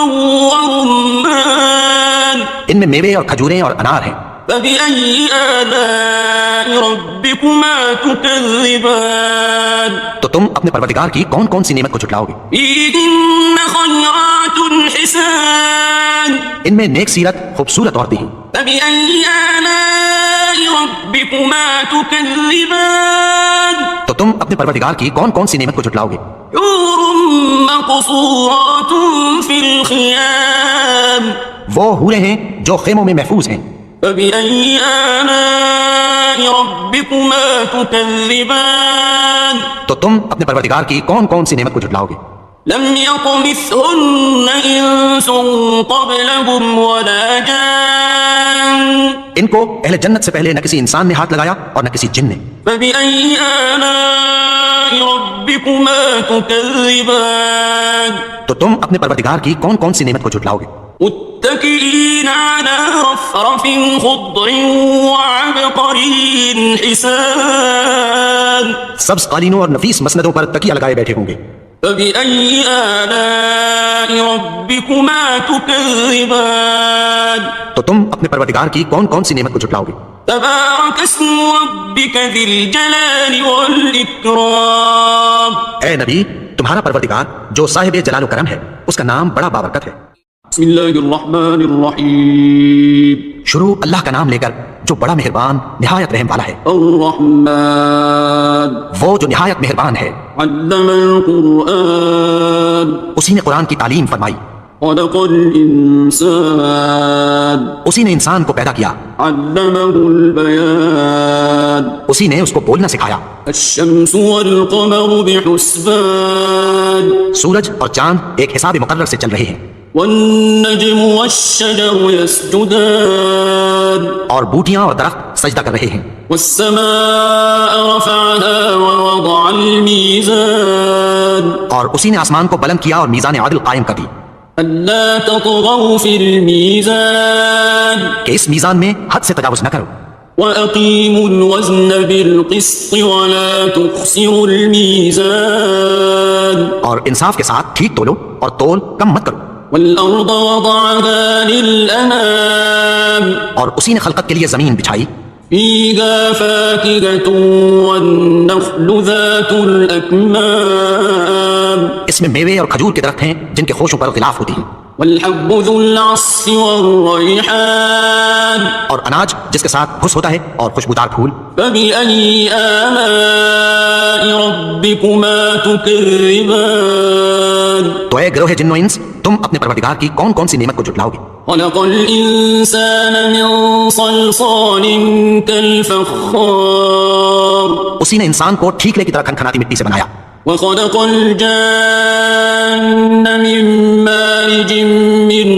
ورمان ان میں میوے اور کھجوریں اور انار ہیں. فبأي آلاء ربكما تكذبان تو تم اپنے پروردگار کی کون کون سی نعمت کو جھٹلاؤ گے؟ فيهن خيرات حسان ان میں نیک سیرت خوبصورت عورتیں ہیں. فبأي آلاء ربكما تكذبان تو تم اپنے پروردگار کی کون کون سی نعمت کو جھٹلاؤ گے؟ حور مقصورات في الخيام وہ حوریں ہیں جو خیموں میں محفوظ ہیں. فبأي آلاء ربكما تكذبان تو تم اپنے پروردگار کی کون کون سی نعمت کو جھٹلاؤ گے؟ لم يطمثهن إنس قبلهم ولا جان ان کو اہل جنت سے پہلے نہ کسی انسان نے ہاتھ لگایا اور نہ کسی جن نے. فبأي آلاء ربكما تكذبان تو تم اپنے پروردگار کی کون کون سی نعمت کو جھٹلاؤ گے؟ متكئين على رفرف خضر وعبقري حسان سبز قالینوں اور نفیس مسندوں پر تکیہ لگائے بیٹھے ہوں گے. فبأي آلاء ربكما تكذبان تو تم اپنے پروردگار کی کون کون سی نعمت کو جھٹلاؤ گے؟ تبارك اسم ربك ذي الجلال والإكرام. اے نبی، تمہارا پروردگار جو صاحب جلال و کرم ہے، اس کا نام بڑا بابرکت ہے. بسم الله الرحمن الرحيم. شروع اللہ کا نام لے کر جو بڑا مہربان نہایت رحم والا ہے. الرحمن وہ جو نہایت مہربان ہے، علم القرآن اسی نے قرآن کی تعلیم فرمائی، خلق الإنسان اسی نے انسان کو پیدا کیا، علمه البيان اسی نے اس کو بولنا سکھایا. الشمس والقمر بحسبان سورج اور چاند ایک حساب مقرر سے چل رہے ہیں، والنجم والشجر يسجدان اور بوٹیاں اور درخت سجدہ کر رہے ہیں. والسماء رفعها ووضع الميزان اور اسی نے آسمان کو بلند کیا اور میزان عدل قائم کر دی ألا تطغوا في الميزان کہ اس میزان میں حد سے تجاوز نہ کرو، وأقيموا الوزن بالقسط ولا تخسروا الميزان اور انصاف کے ساتھ ٹھیک تولو اور تول کم مت کرو. والأرض وضعها للأنام اور اسی نے خلقت کے لیے زمین بچھائی، فيها فاكهة والنخل ذات الأكمام اس میں میوے اور کھجور کے درخت ہیں جن کے خوشوں پر غلاف ہوتی ہیں، والحب ذو العصف والريحان اور اناج جس کے ساتھ بھس ہوتا ہے اور خوشبودار پھول. فبأي آلاء ربكما تكذبان. تو اے گروہ جن و انس، تم اپنے پروردگار کی کون کون سی نعمت کو جھٹلاؤ گے؟ خلق الإنسان من صلصال كالفخار اسی نے انسان کو ٹھیکلے کی طرح کھنکھناتی مٹی سے بنایا، وخلق الجان من مارج من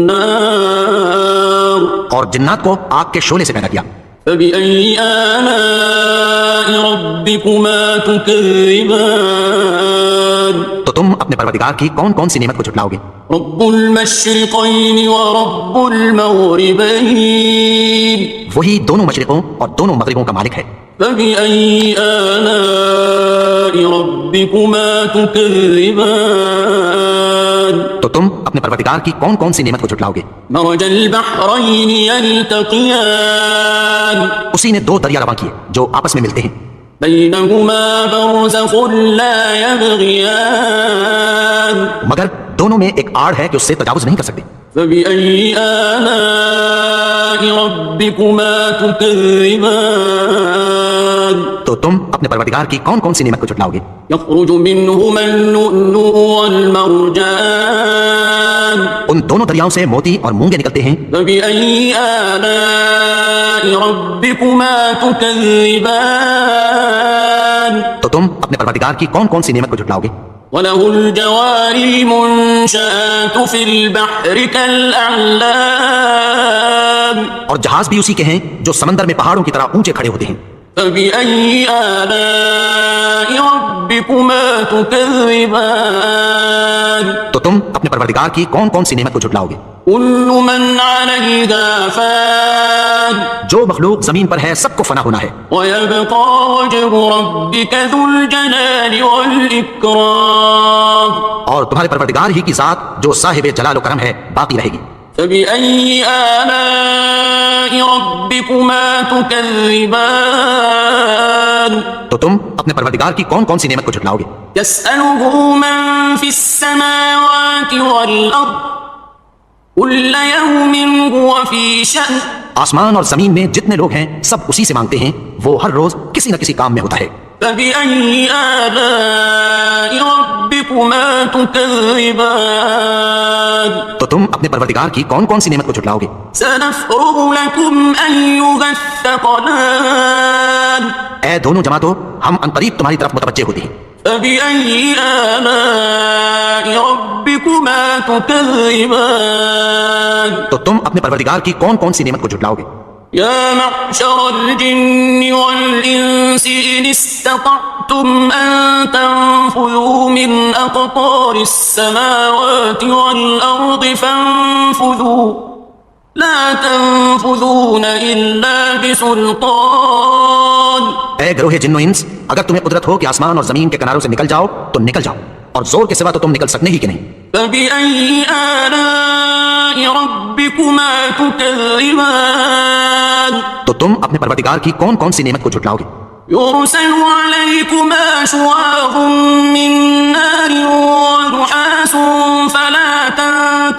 نار اور جنات کو آگ کے شعلے سے پیدا کیا. فبأي آلاء ربكما تكذبان. تو تم اپنے پروردگار کی کون کون سی نعمت کو جھٹلاؤ گے؟ رب المشرقين ورب المغربين وہی دونوں مشرقوں اور دونوں مغربوں کا مالک ہے. فبأي آلاء ربكما تكذبان. تو تم اپنے پروردگار کی کون کون سی نعمت کو جھٹلاؤ گے؟ مرج البحرين يلتقيان اسی نے دو دریا رواں کیے جو آپس میں ملتے ہیں، بينهما برزخ لا يبغيان. مگر دونوں میں ایک آڑ ہے کہ اس سے تجاوز نہیں کر سکتے. فبأي آلاء ربكما تكذبان. تو تم اپنے پروردگار کی کون کون سی نعمت کو جھٹلاؤ گے؟ يخرج منهما اللؤلؤ والمرجان. ان دونوں دریاؤں سے موتی اور مونگے نکلتے ہیں. فبأي آلاء ربكما تكذبان. تو تم اپنے پروردگار کی کون کون سی نعمت کو جھٹلاؤ گے؟ وله الجوار المنشآت في البحر كالأعلام. اور جہاز بھی اسی کے ہیں جو سمندر میں پہاڑوں کی طرح اونچے کھڑے ہوتے ہیں. فبأي آلاء ربكما تكذبان. تو تم اپنے پروردگار کی کون کون سی نعمت کو جھٹلاؤ گے؟ كل من عليها فان جو مخلوق زمین پر ہے سب کو فنا ہونا ہے، ويبقى وجه ربك ذو الجلال والإكرام. اور تمہارے پروردگار ہی کی ذات جو صاحب جلال و کرم ہے باقی رہے گی. فبأي آلاء ربكما تكذبان. تو تم اپنے پروردگار کی کون کون سی نعمت کو جھٹلاؤ گے؟ يسأله من في السماوات والأرض كل يوم هو في شأن. آسمان اور زمین میں جتنے لوگ ہیں سب اسی سے مانگتے ہیں، وہ ہر روز کسی نہ کسی کام میں ہوتا ہے. فبأي آلاء ربكما تكذبان. تو تم اپنے پروردگار کی کون کون سی نعمت کو جھٹلاؤ گے؟ سنفرغ لكم أيها الثقلان. اے دونوں جماعتوں، ہم عنقریب تمہاری طرف متوجہ ہوتے ہیں. فبأي آلاء ربكما تكذبان. تو تم اپنے پروردگار کی کون کون سی نعمت کو جھٹلاؤ گے؟ يا معشر الجن والإنس إن استطعتم أن تنفذوا من أقطار السماوات والأرض فانفذوا لا تنفذون إلا بسلطان. اے گروہ جن و انس، اگر تمہیں قدرت ہو کہ آسمان اور زمین کے کناروں سے نکل جاؤ تو نکل جاؤ، اور زور کے سوا تو تم نکل سکنے ہی کہ نہیں. فبأي آلاء ربكما تكذبان تو تم اپنے پروردگار کی کون کون سی نعمت کو جھٹلاؤ گے؟ يرسل عليكما شواظ من نار ونحاس فلا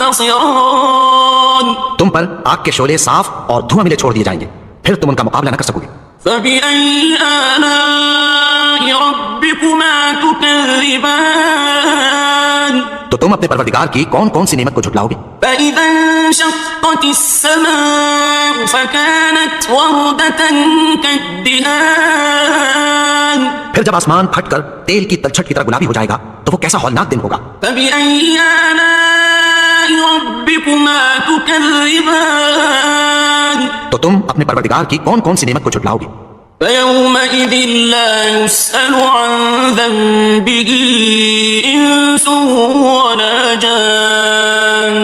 تنتصران تم پر آگ کے شعلے صاف اور دھواں ملے چھوڑ دیے جائیں گے، پھر تم ان کا مقابلہ نہ کر سکو گے. فبأي آلاء ربكما تكذبان تو تم اپنے پروردگار کی کون کون سی نعمت کو جھٹلاؤ گے؟ فإذا انشقت السماء فكانت وردة كالدهان پھر جب آسمان پھٹ کر تیل کی تلچھٹ کی طرح گلابی ہو جائے گا تو وہ کیسا ہولناک دن ہوگا. فبأي آلاء ربكما تكذبان تو تم اپنے پروردگار کی کون کون سی نعمت کو جھٹلاؤ گے؟ فيومئذ لا يسأل عن ذنبه إنس ولا جان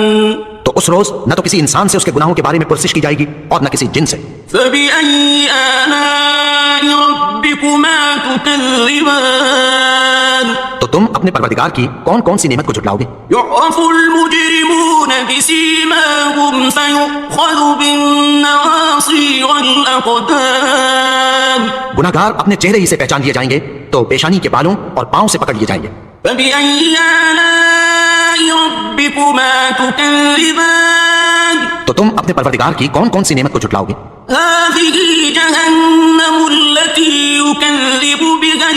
تو اس روز نہ تو کسی انسان سے اس کے گناہوں کے بارے میں پرسش کی جائے گی اور نہ کسی جن سے. فبأي آلاء ربكما تكذبان تو تم اپنے پروردگار کی کون کون سی نعمت کو جھٹلاؤ گے؟ يعرف المجرمون بسيماهم فيؤخذ بالنواصي والأقدام گناہگار اپنے چہرے ہی سے پہچان لیے جائیں گے تو پیشانی کے بالوں اور پاؤں سے پکڑ لیے جائیں گے. فبأي آلاء ربكما تكذبان تو تم اپنے پروردگار کی کون کون سی نعمت کو جھٹلاؤ گے؟ هذه جهنم التي يكذب بها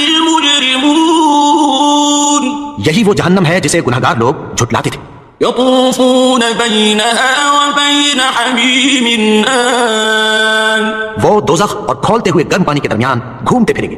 المجرمون یہی وہ جہنم ہے جسے گناہگار لوگ جھٹلاتے تھے. يطوفون بينها وبين حميم آن وہ دوزخ اور کھولتے ہوئے گرم پانی کے درمیان گھومتے پھریں گے.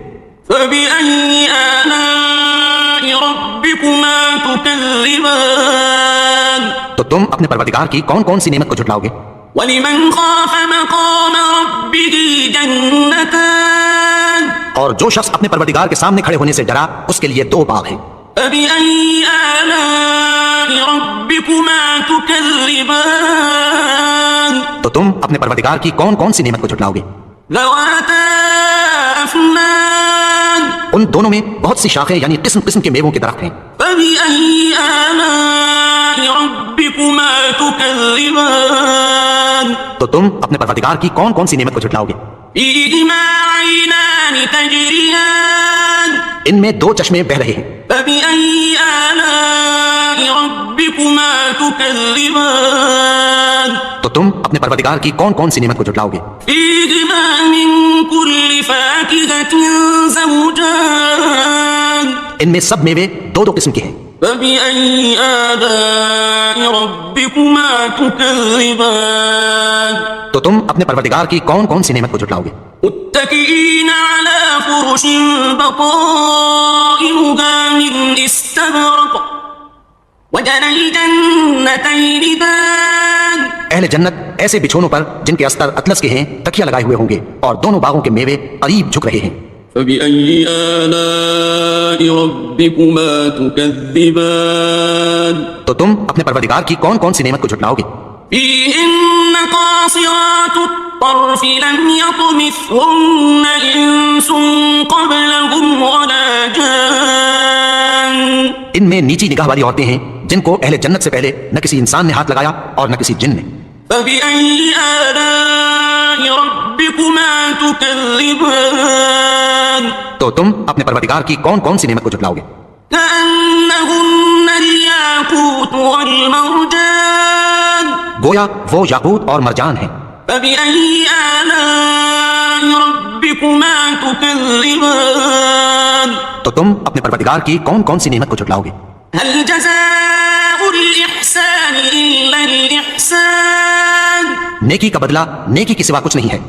فبأي آلاء ربكما تكذبان تو تم اپنے پروردگار کی کون کون سی نعمت کو جھٹلاؤ گے؟ ولمن خاف مقام ربه جنتان اور جو شخص اپنے پروردگار کے سامنے کھڑے ہونے سے ڈرا اس کے لیے 2 باغ ہیں. فبأي آلاء ربكما تكذبان تو تم اپنے پروردگار کی کون کون سی نعمت کو جھٹلاؤ گے؟ ذواتا أفنان ان دونوں میں بہت سی شاخیں یعنی قسم قسم کے میووں کے درخت ہیں. فبأي آلاء ربكما تكذبان تو تم اپنے پروردگار کی کون کون سی نعمت کو جھٹلاؤ گے؟ فيهما عينان تجريان ان میں 2 چشمے بہ رہے ہیں. فبأي آلاء ربكما تكذبان تو تم اپنے پروردگار کی کون کون سی نعمت کو جھٹلاؤ گے؟ فيهما من كل فاكهة زوجان ان میں سب میوے 2 قسم کے ہیں. فبأي آلاء ربكما تكذبان تو تم اپنے پروردگار کی کون کون سی نعمت کو جھٹلاؤ گے؟ متكئين على فرش بطائنها من استبرق وجنى الجنتين دان اہل جنت ایسے بچھونوں پر جن کے استر اطلس کے ہیں تکیہ لگائے ہوئے ہوں گے اور دونوں باغوں کے میوے قریب جھک رہے ہیں. فبأي آلاء ربكما تكذبان تو تم اپنے پروردگار کی کون کون سی نعمت کو جھٹلاؤ گے؟ فيهن قاصرات الطرف لم يطمثهن إنس قبلهم ولا جان ان میں نیچی نگاہ والی عورتیں ہیں جن کو اہل جنت سے پہلے نہ کسی انسان نے ہاتھ لگایا اور نہ کسی جن نے. فبأي آلاء ربكما تكذبان تو تم اپنے پروردگار کی کون کون سی نعمت کو جھٹلاؤ گے؟ كأنهن الياقوت والمرجان گویا وہ یاقوت اور مرجان ہیں. فبأي آلاء ربكما تكذبان تو تم اپنے پروردگار کی کون کون سی نعمت کو جھٹلاؤ گے؟ هل جزاء الإحسان إلا الإحسان نیکی کا بدلہ نیکی کے سوا کچھ نہیں ہے.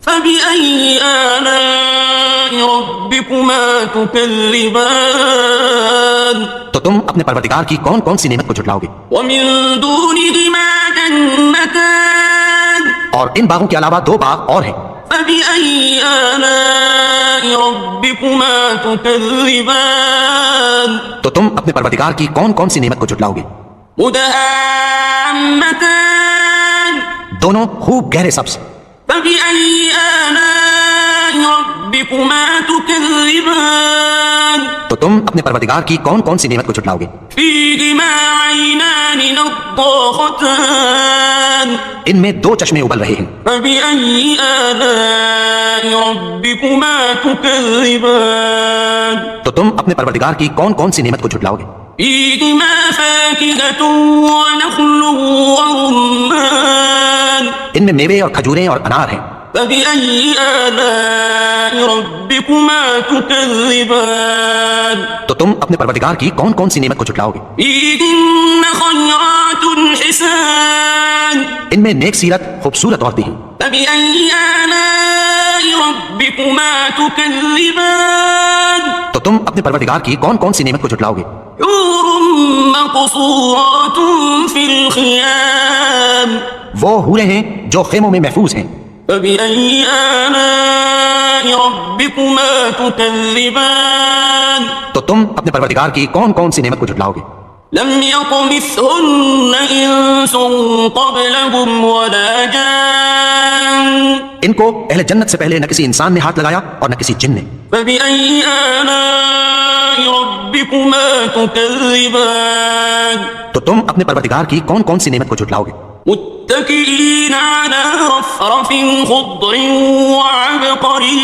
فبأي آلاء ربكما تكذبان تو تم اپنے پروردگار کی کون کون سی نعمت کو جھٹلاؤ گے؟ ومن دونهما جنتان اور ان باغوں کے علاوہ 2 باغ اور ہیں. فبأي آلاء ربكما تكذبان تو تم اپنے پروردگار کی کون کون سی نعمت کو جھٹلاؤ گے؟ مدهامتان دونوں خوب گہرے سبز. فبأي آلاء ربكما تكذبان تو تم اپنے پروردگار کی کون کون سی نعمت کو جھٹلاؤ گے؟ فيهما عينان نضاختان ان میں دو چشمے ابل رہے ہیں، فبأي آلاء ربكما تكذبان تو تم اپنے پروردگار کی کون کون سی نعمت کو جھٹلاؤ گے؟ فيهما فاكهة ونخل ورمان ان میں میوے اور کھجوریں اور انار ہیں، فبأي آلاء ربكما تكذبان تو تم اپنے پروردگار کی کون کون سی نعمت کو جھٹلاؤ گے؟ فيهن خيرات حسان ان میں نیک سیرت خوبصورت عورتیں ہیں، فبأي آلاء ربكما تكذبان تو تم اپنے پروردگار کی کون کون سی نعمت کو جھٹلاؤ گے؟ حور مقصورات في الخيام وہ حوریں ہیں جو خیموں میں محفوظ ہیں، فبأي آلاء ربكما تكذبان تو تم اپنے پروردگار کی کون کون سی نعمت کو جھٹلاؤ گے؟ لم يطمثهن إنس قبلهم ولا جان ان کو اہل جنت سے پہلے نہ کسی انسان نے ہاتھ لگایا اور نہ کسی جن نے، فبأي آلاء ربكما تكذبان تو تم اپنے پروردگار کی کون کون سی نعمت کو جھٹلاؤ گے؟ متكئين على رفرف خضر وعبقري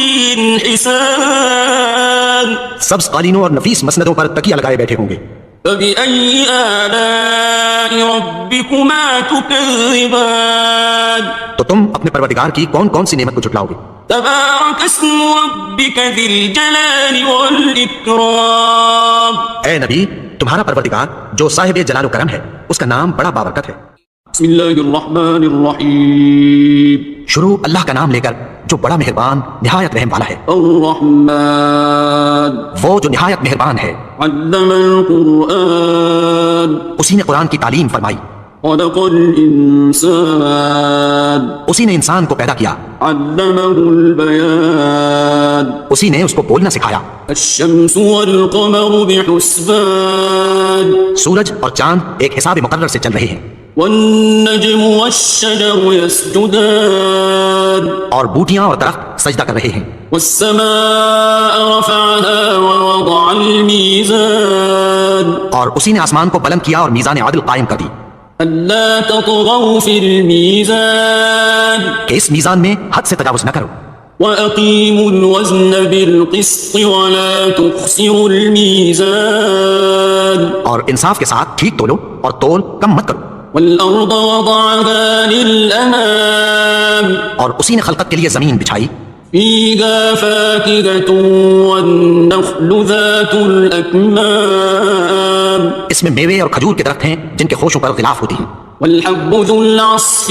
حسان سبز قالینوں اور نفیس مسندوں پر تکیہ لگائے بیٹھے ہوں گے، فبأي آلاء ربكما تكذبان تو تم اپنے پروردگار کی کون کون سی نعمت کو جھٹلاؤ گے؟ تبارك اسم ربك ذي الجلال والإكرام اے نبی، تمہارا پروردگار جو صاحب جلال و کرم ہے اس کا نام بڑا بابرکت ہے۔ بسم الله الرحمن الرحيم شروع اللہ کا نام لے کر جو بڑا مہربان نہایت رحم والا ہے، الرحمن وہ جو نہایت مہربان ہے، علم القرآن اسی نے قرآن کی تعلیم فرمائی، خلق الإنسان اسی نے انسان کو پیدا کیا، علمه البيان اسی نے اس کو بولنا سکھایا، الشمس والقمر بحسبان سورج اور چاند ایک حساب مقرر سے چل رہے ہیں، والنجم والشجر يسجدان اور بوٹیاں اور درخت سجدہ کر رہے ہیں، والسماء رفعها ووضع الميزان اور اسی نے آسمان کو بلند کیا اور میزان عدل قائم کر دی ألا تطغوا في الميزان کہ اس میزان میں حد سے تجاوز نہ کرو، وأقيموا الوزن بالقسط ولا تخسروا الميزان اور انصاف کے ساتھ ٹھیک تولو اور تول کم مت کرو، والأرض وضعها للأنام اور اسی نے خلقت کے لیے زمین بچھائی، فيها فاكهة والنخل ذات الأكمام اس میں میوے اور کھجور کے درخت ہیں جن کے خوشوں پر غلاف ہوتی ہیں، والحب ذو العصف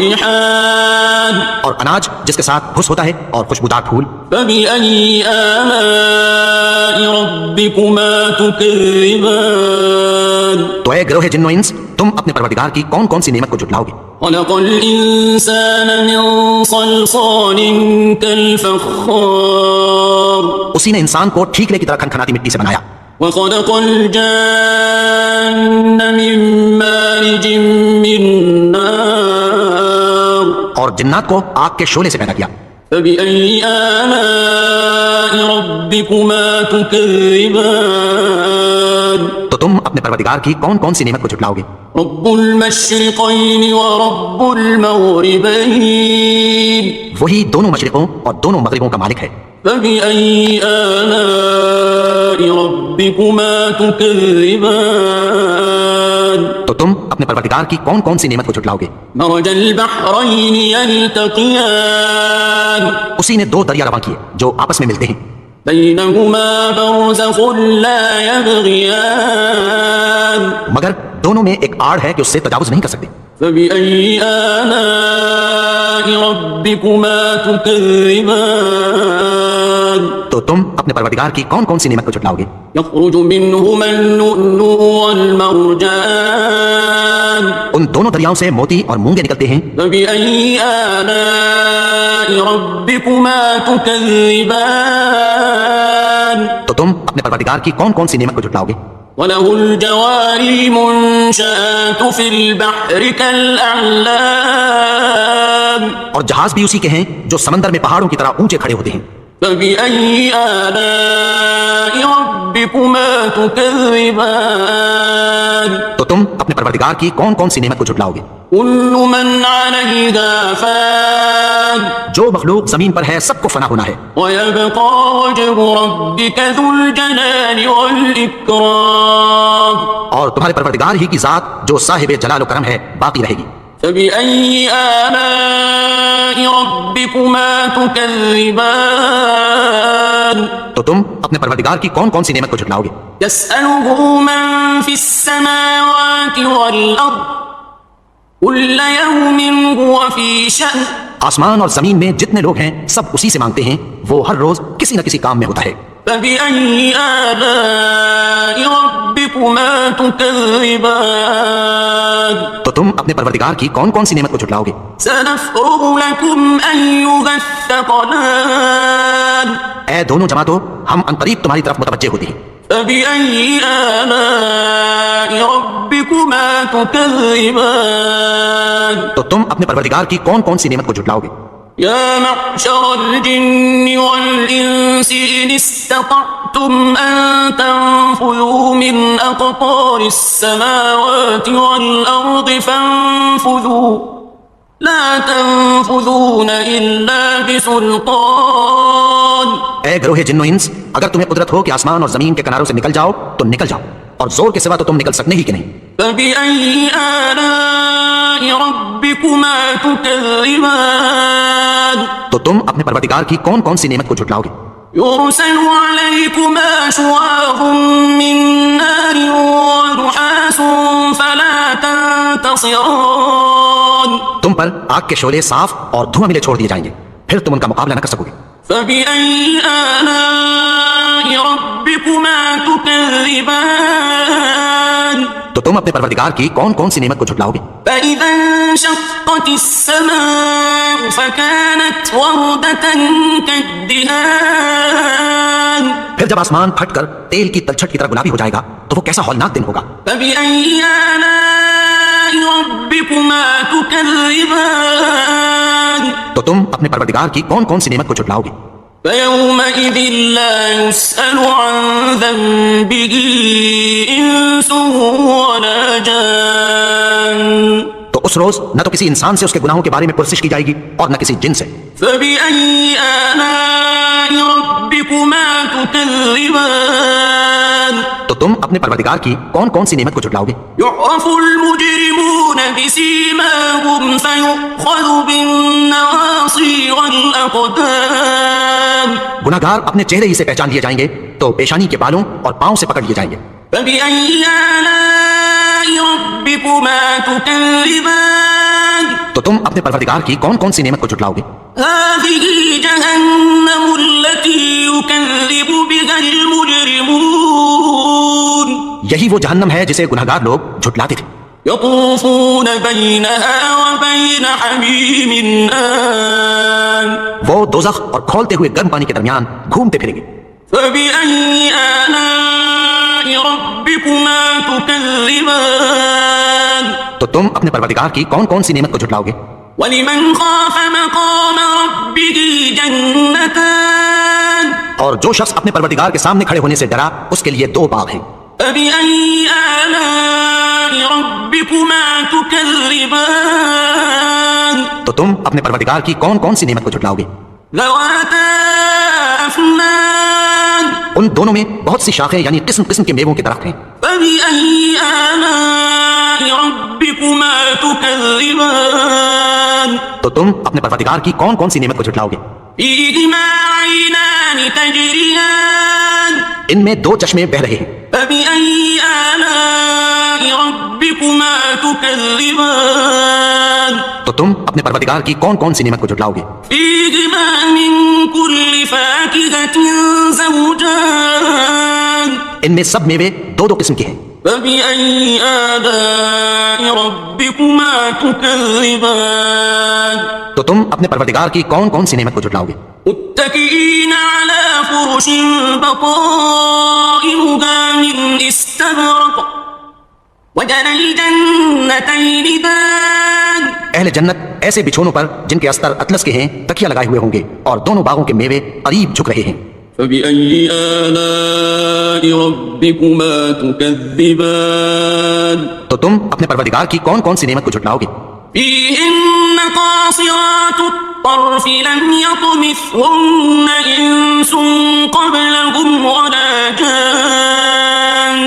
والريحان اور اناج جس کے ساتھ بھس ہوتا ہے اور خوشبودار پھول، فبأي آلاء ربكما تكذبان تو اے گروہ جن و انس، تم اپنے پروردگار کی کون کون سی نعمت کو جھٹلاؤ گے؟ خلق الإنسان من صلصال كالفخار اسی نے انسان کو ٹھیکرے کی طرح کھنکھناتی مٹی سے بنایا، وخلق الجان من مارج من نار اور جنات کو آگ کے شعلے سے پیدا کیا، فبأي آلاء ربكما تكذبان تو تم اپنے پروردگار کی کون کون سی نعمت کو جھٹلاؤ گے؟ رب المشرقين ورب المغربين وہی دونوں مشرقوں اور دونوں مغربوں کا مالک ہے، فبأي آلاء ربكما تكذبان تو تم اپنے پروردگار کی کون کون سی نعمت کو جھٹلاؤ گے؟ مرج البحرين يلتقيان اسی نے دو دریا رواں کیے جو آپس میں ملتے ہیں، بينهما برزخ لا يبغيان مگر دونوں میں ایک آڑ ہے کہ اس سے تجاوز نہیں کر سکتے، فبأي آلاء ربكما تكذبان تو تم اپنے پروردگار کی کون کون سی نعمت کو جھٹلاؤ گے؟ يخرج منهما اللؤلؤ والمرجان ان دونوں دریاؤں سے موتی اور مونگے نکلتے ہیں، فبأي آلاء ربكما تكذبان تو تم اپنے پروردگار کی کون کون سی نعمت کو جھٹلاؤ گے؟ وله الجوار المنشآت في البحر كالأعلام اور جہاز بھی اسی کے ہیں جو سمندر میں پہاڑوں کی طرح اونچے کھڑے ہوتے ہیں. فبأي آلاء ربكما تكذبان تو تم اپنے پروردگار کی کون کون سی نعمت کو جھٹلاؤ گے؟ كل من عليها فان جو مخلوق زمین پر ہے سب کو فنا ہونا ہے، ويبقى وجه ربك ذو الجلال والإكرام اور تمہارے پروردگار ہی کی ذات جو صاحب جلال و کرم ہے باقی رہے گی. فبأي آلاء ربكما تكذبان تو تم اپنے پروردگار کی کون کون سی نعمت کو جھٹلاؤ گے؟ يسأله من في السماوات والأرض كل يوم هو في شأن آسمان اور زمین میں جتنے لوگ ہیں سب اسی سے مانگتے ہیں، وہ ہر روز کسی نہ کسی کام میں ہوتا ہے. فبأي آلاء ربكما تكذبان تو تم اپنے پروردگار کی کون کون سی نعمت کو جھٹلاؤ گے؟ سنفرغ لكم أيها الثقلان اے دونوں جماعتوں، ہم عنقریب تمہاری طرف متوجہ ہوتے ہیں. فبأي آلاء ربكما تكذبان تو تم اپنے پروردگار کی کون کون سی نعمت کو جھٹلاؤ گے؟ يا معشر الجن والإنس إن استطعتم أن تنفذوا من أقطار السماوات والأرض فانفذوا لا تنفذون إلا بسلطان. اے گروہ جن و انس، اگر تمہیں قدرت ہو کہ آسمان اور زمین کے کناروں سے نکل جاؤ تو نکل جاؤ، اور زور کے سوا تو تم نکل سکنے ہی کہ نہیں. فبأي آلاء ربكما تكذبان تو تم اپنے پروردگار کی کون کون سی نعمت کو جھٹلاؤ گے؟ يرسل عليكما شواظ من نار ونحاس فلا تنتصران. تم پر آگ کے شعلے صاف اور دھواں ملے چھوڑ دیے جائیں گے، پھر تم ان کا مقابلہ نہ کر سکو گے. فبأي آلاء ربكما تكذبان تو تم اپنے پروردگار کی کون کون سی نعمت کو جھٹلاؤ گے؟ فإذا انشقت السماء فكانت وردة كالدهان. پھر جب آسمان پھٹ کر تیل کی تلچھٹ کی طرح گلابی ہو جائے گا تو وہ کیسا ہولناک دن ہوگا. فبأي آلاء ربكما تكذبان تو تم اپنے پروردگار کی کون کون سی نعمت کو جھٹلاؤ گے؟ فيومئذ لا يسأل عن ذنبه إنس ولا جان. تو اس روز نہ تو کسی انسان سے اس کے گناہوں کے بارے میں پرسش کی جائے گی اور نہ کسی جن سے. فبأي آلاء ربكما تكذبان تو تم اپنے پروردگار کی کون کون سی نعمت کو جھٹلاؤ گے؟ يعرف المجرمون بسيماهم فيؤخذ بالنواصي والأقدام. گناہگار اپنے چہرے ہی سے پہچان لیے جائیں گے تو پیشانی کے بالوں اور پاؤں سے پکڑ لیے جائیں گے. فبأي آلاء ربكما تكذبان تو تم اپنے پروردگار کی کون کون سی نعمت کو جھٹلاؤ گے؟ هذه جهنم التي يكذب بها المجرمون. یہی وہ جہنم ہے جسے گناہگار لوگ جھٹلاتے تھے. يطوفون بينها وبين حميم آن. وہ دوزخ اور کھولتے ہوئے گرم پانی کے درمیان گھومتے پھریں گے. فبأي آلاء ربكما تكذبان تو تم اپنے پروردگار کی کون کون سی نعمت کو جھٹلاؤ گے؟ ولمن خاف مقام ربه جنتان. اور جو شخص اپنے پروردگار کے سامنے کھڑے ہونے سے ڈرا اس کے لیے دو باغ ہیں. فبأي آلاء ربكما تكذبان تو تم اپنے پروردگار کی کون کون سی نعمت کو جھٹلاؤ گے؟ ذواتا أفنان. ان دونوں میں بہت سی شاخیں یعنی قسم قسم کے میووں کے درخت ہیں. فبأي آلاء ربكما تكذبان تو تم اپنے پروردگار کی کون کون سی نعمت کو جھٹلاؤ گے؟ فيهما عينان تجريان. ان میں دو چشمے بہ رہے ہیں. فبأي آلاء ربكما تكذبان تو تم اپنے پروردگار کی کون کون سی نعمت کو جھٹلاؤ گے؟ فيهما من كل فاكهة زوجان. ان میں سب میوے دو دو قسم کے ہیں. فبأي آلاء ربكما تكذبان تو تم اپنے پروردگار کی کون کون سی نعمت کو جھٹلاؤ گے؟ متكئين على فرش بطائنها من استبرق وجنى الجنتين دان. اہل جنت ایسے بچھونوں پر جن کے استر اطلس کے ہیں تکیہ لگائے ہوئے ہوں گے اور دونوں باغوں کے میوے قریب جھک رہے ہیں. فبأي آلاء ربكما تكذبان تو تم اپنے پروردگار کی کون کون سی نعمت کو جھٹلاؤ گے؟ فيهن قاصرات الطرف لم يطمثهن إنس قبلهم ولا جان.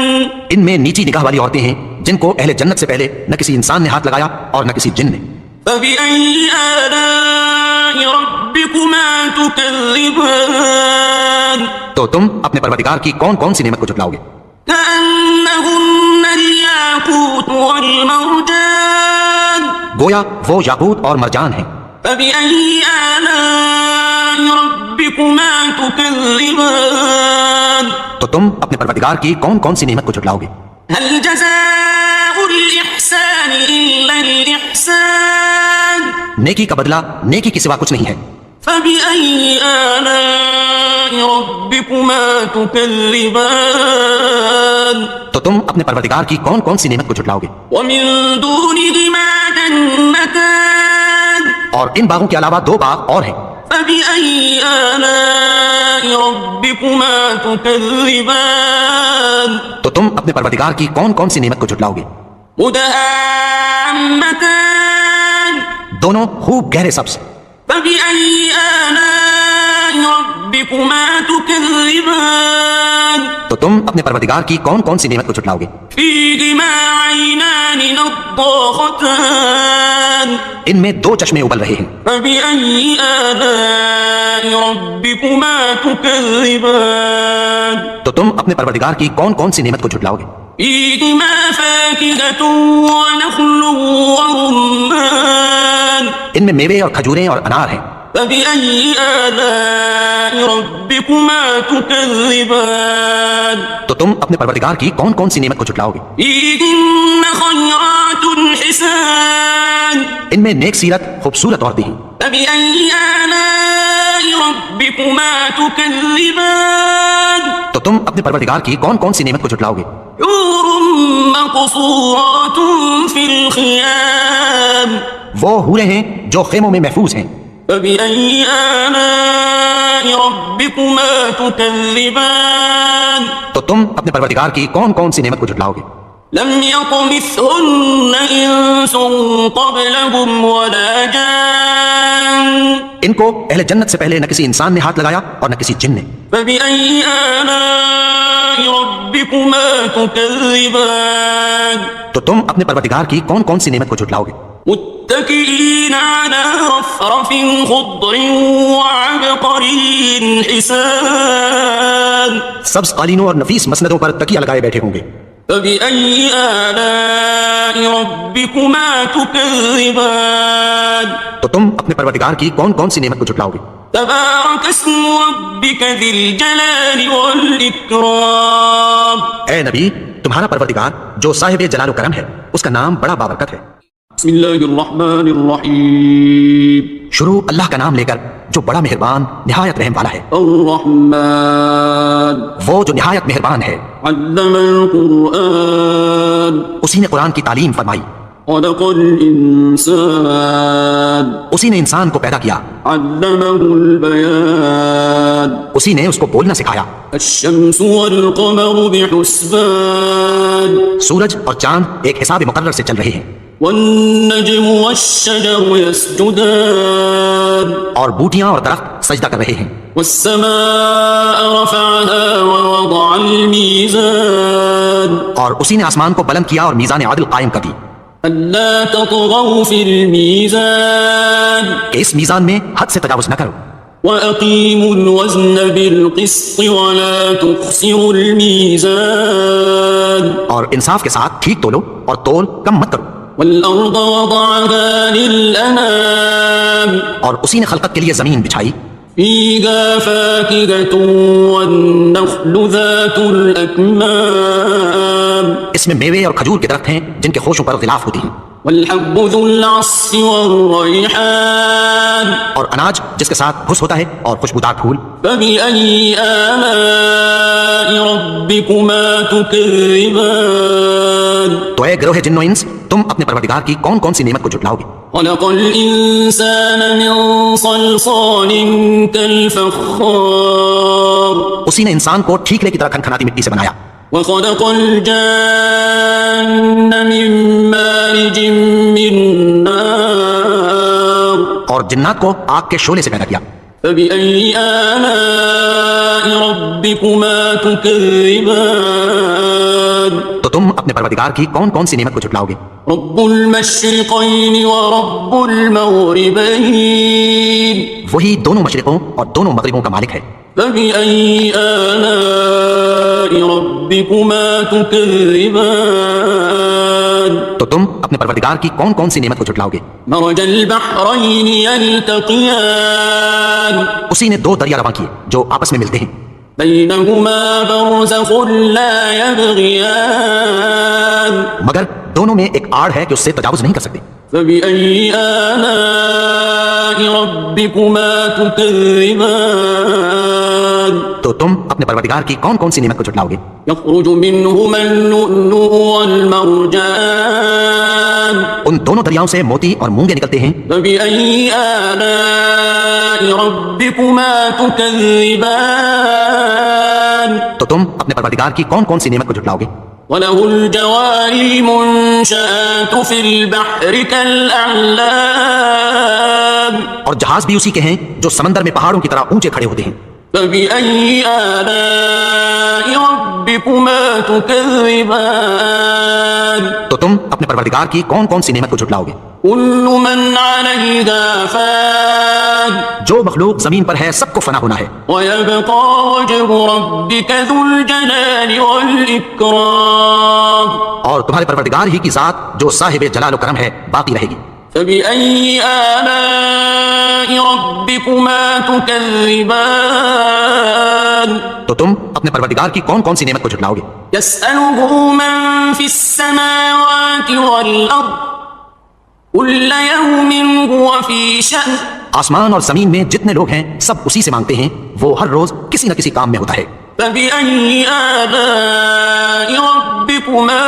ان میں نیچی نگاہ والی عورتیں ہیں جن کو اہل جنت سے پہلے نہ کسی انسان نے ہاتھ لگایا اور نہ کسی جن نے. فبأي آلاء ربكما تكذبان. تو تم اپنے پروردگار کی کون کون سی نعمت کو جھٹلاؤ گے؟ كأنهن الياقوت والمرجان. گویا وہ یاقوت اور مرجان ہیں. فبأي آلاء ربكما تكذبان. تو تم اپنے پروردگار کی کون کون سی نعمت کو جھٹلاؤ گے؟ هل جزاء الإحسان إلا الإحسان. نیکی کا بدلہ نیکی کے سوا کچھ نہیں ہے. فبأي آلاء ربكما تكذبان. تو تم اپنے پروردگار کی کون کون سی نعمت کو جھٹلاؤ گے؟ ومن دونهما جنتان. اور ان باغوں کے علاوہ دو باغ اور ہیں. فبأي آلاء ربكما تكذبان. تو تم اپنے پروردگار کی کون کون سی نعمت کو جھٹلاؤ گے؟ مدهامتان. دونوں خوب گہرے سبز. فبأي آلاء ربكما تكذبان. تو تم اپنے پروردگار کی کون کون سی نعمت کو جھٹلاؤ گے؟ فيهما عينان نضاختان. ان میں دو چشمے ابل رہے ہیں. فبأي آلاء ربكما تكذبان. تو تم اپنے پروردگار کی کون کون سی نعمت کو جھٹلاؤ گے؟ فيهما فاكهة ونخل ورمان. ان میں میوے اور کھجوریں اور انار ہیں. فبأي آلاء ربكما تكذبان. تو تم اپنے پروردگار کی کون کون سی نعمت کو جھٹلاؤ گے؟ فيهن خيرات حسان. ان میں نیک سیرت خوبصورت عورتیں ہیں. فبأي آلاء ربكما تكذبان. تو تم اپنے پروردگار کی کون کون سی نعمت کو جھٹلاؤ گے؟ حور مقصورات في الخيام. وہ حوریں ہیں جو خیموں میں محفوظ ہیں. فبأي آلاء ربكما تكذبان. تو تم اپنے پروردگار کی کون کون سی نعمت کو جھٹلاؤ گے؟ لم يطمثهن إنس قبلهم ولا جان. ان کو اہل جنت سے پہلے نہ کسی انسان نے ہاتھ لگایا اور نہ کسی جن نے. فبأي آلاء ربكما تكذبان. تو تم اپنے پروردگار کی کون کون سی نعمت کو جھٹلاؤ گے؟ متكئين على رفرف خضر وعبقري حسان. سبز قالینوں اور نفیس مسندوں پر تکیہ لگائے بیٹھے ہوں گے. فبأي آلاء ربكما تكذبان. تو تم اپنے پروردگار کی کون کون سی نعمت کو جھٹلاؤ گے؟ تبارك اسم ربك ذي الجلال والإكرام. اے نبی، تمہارا پروردگار جو صاحب جلال و کرم ہے اس کا نام بڑا بابرکت ہے. بسم الله الرحمن الرحيم. شروع اللہ کا نام لے کر جو بڑا مہربان نہایت رحم والا ہے. الرحمن. وہ جو نہایت مہربان ہے. علم القرآن. اسی نے قرآن کی تعلیم فرمائی. خلق الإنسان. اسی نے انسان کو پیدا کیا. علمه البيان. اسی نے اس کو بولنا سکھایا. الشمس والقمر بحسبان. سورج اور چاند ایک حساب مقرر سے چل رہے ہیں. والنجم والشجر يسجدان. اور بوٹیاں اور درخت سجدہ کر رہے ہیں. والسماء رفعها ووضع الميزان. اور اسی نے آسمان کو بلند کیا اور میزان عدل قائم کر دی. ألا تطغوا في الميزان. کہ اس میزان میں حد سے تجاوز نہ کرو. وأقيموا الوزن بالقسط ولا تخسروا الميزان. اور انصاف کے ساتھ ٹھیک تولو اور تول کم مت کرو. والأرض وضعها للأنام. اور اسی نے خلقت کے لیے زمین بچھائی. فيها فاكهة والنخل ذات الأكمام. اس میں میوے اور کھجور کے درخت ہیں جن کے خوشوں پر غلاف ہوتی ہیں. والحب ذو العصف والريحان اور اناج جس کے ساتھ گھس ہوتا ہے اور خوشبودار پھول. فبأي آلاء ربكما تكذبان تو اے گروہ جن و انس، تم اپنے پروردگار کی کون کون سی نعمت کو جھٹلاؤ گے؟ خلق الإنسان من صلصال كالفخار اسی نے انسان کو ٹھیکرے کی طرح کھنکھناتی مٹی سے بنایا. وخلق الجان من مارج من نار اور جنات کو آگ کے شعلے سے پیدا کیا. فبأي آلاء ربكما تكذبان تو تم اپنے پروردگار کی کون کون سی نعمت کو جھٹلاؤ گے؟ رب المشرقين ورب المغربين وہی دونوں مشرقوں اور دونوں مغربوں کا مالک ہے. فبأي آلاء ربكما تكذبان تو تم اپنے پروردگار کی کون کون سی نعمت کو جھٹلاؤ گے؟ مرج البحرين يلتقيان اسی نے دو دریا رواں کیے جو آپس میں ملتے ہیں. بينهما برزخ لا يبغيان مگر دونوں میں ایک آڑ ہے کہ اس سے تجاوز نہیں کر سکتے. فبأي آلاء ربكما تكذبان تو تم اپنے پروردگار کی کون کون سی نعمت کو جھٹلاؤ گے؟ يخرج منهما اللؤلؤ والمرجان ان دونوں دریاؤں سے موتی اور مونگے نکلتے ہیں. فبأي آلاء ربكما تكذبان تو تم اپنے پروردگار کی کون کون سی نعمت کو جھٹلاؤ گے؟ وله الجوار المنشآت في البحر كالأعلام اور جہاز بھی اسی کے ہیں جو سمندر میں پہاڑوں کی طرح اونچے کھڑے ہوتے ہیں. فبأي آلاء ربكما تكذبان تو تم اپنے پروردگار کی کون کون سی نعمت کو جھٹلاؤ گے؟ كل من عليها فان جو مخلوق زمین پر ہے سب کو فنا ہونا ہے، ويبقى وجه ربك ذو الجلال والإكرام اور تمہارے پروردگار ہی کی ذات جو صاحب جلال و کرم ہے باقی رہے گی. فبأي آلاء ربكما تكذبان تو تم اپنے پروردگار کی کون کون سی نعمت کو جھٹلاؤ گے؟ يسأله من في السماوات والأرض كل يوم هو في شأن آسمان اور زمین میں جتنے لوگ ہیں سب اسی سے مانگتے ہیں، وہ ہر روز کسی نہ کسی کام میں ہوتا ہے. فبأي آلاء ربكما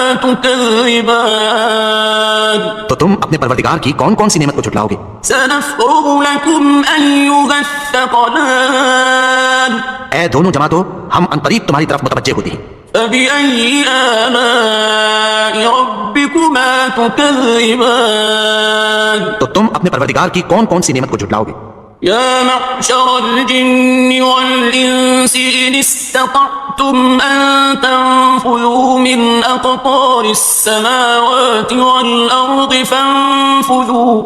تكذبان تو تم اپنے پروردگار کی کون کون سی نعمت کو جھٹلاؤ گے؟ سنفرغ لكم أيها الثقلان اے دونوں جماعتوں، ہم عنقریب تمہاری طرف متوجہ ہوتے ہیں. فبأي آلاء ربكما تكذبان تو تم اپنے پروردگار کی کون کون سی نعمت کو جھٹلاؤ گے؟ يا معشر الجن والإنس إن استطعتم أن تنفذوا من أقطار السماوات والأرض فانفذوا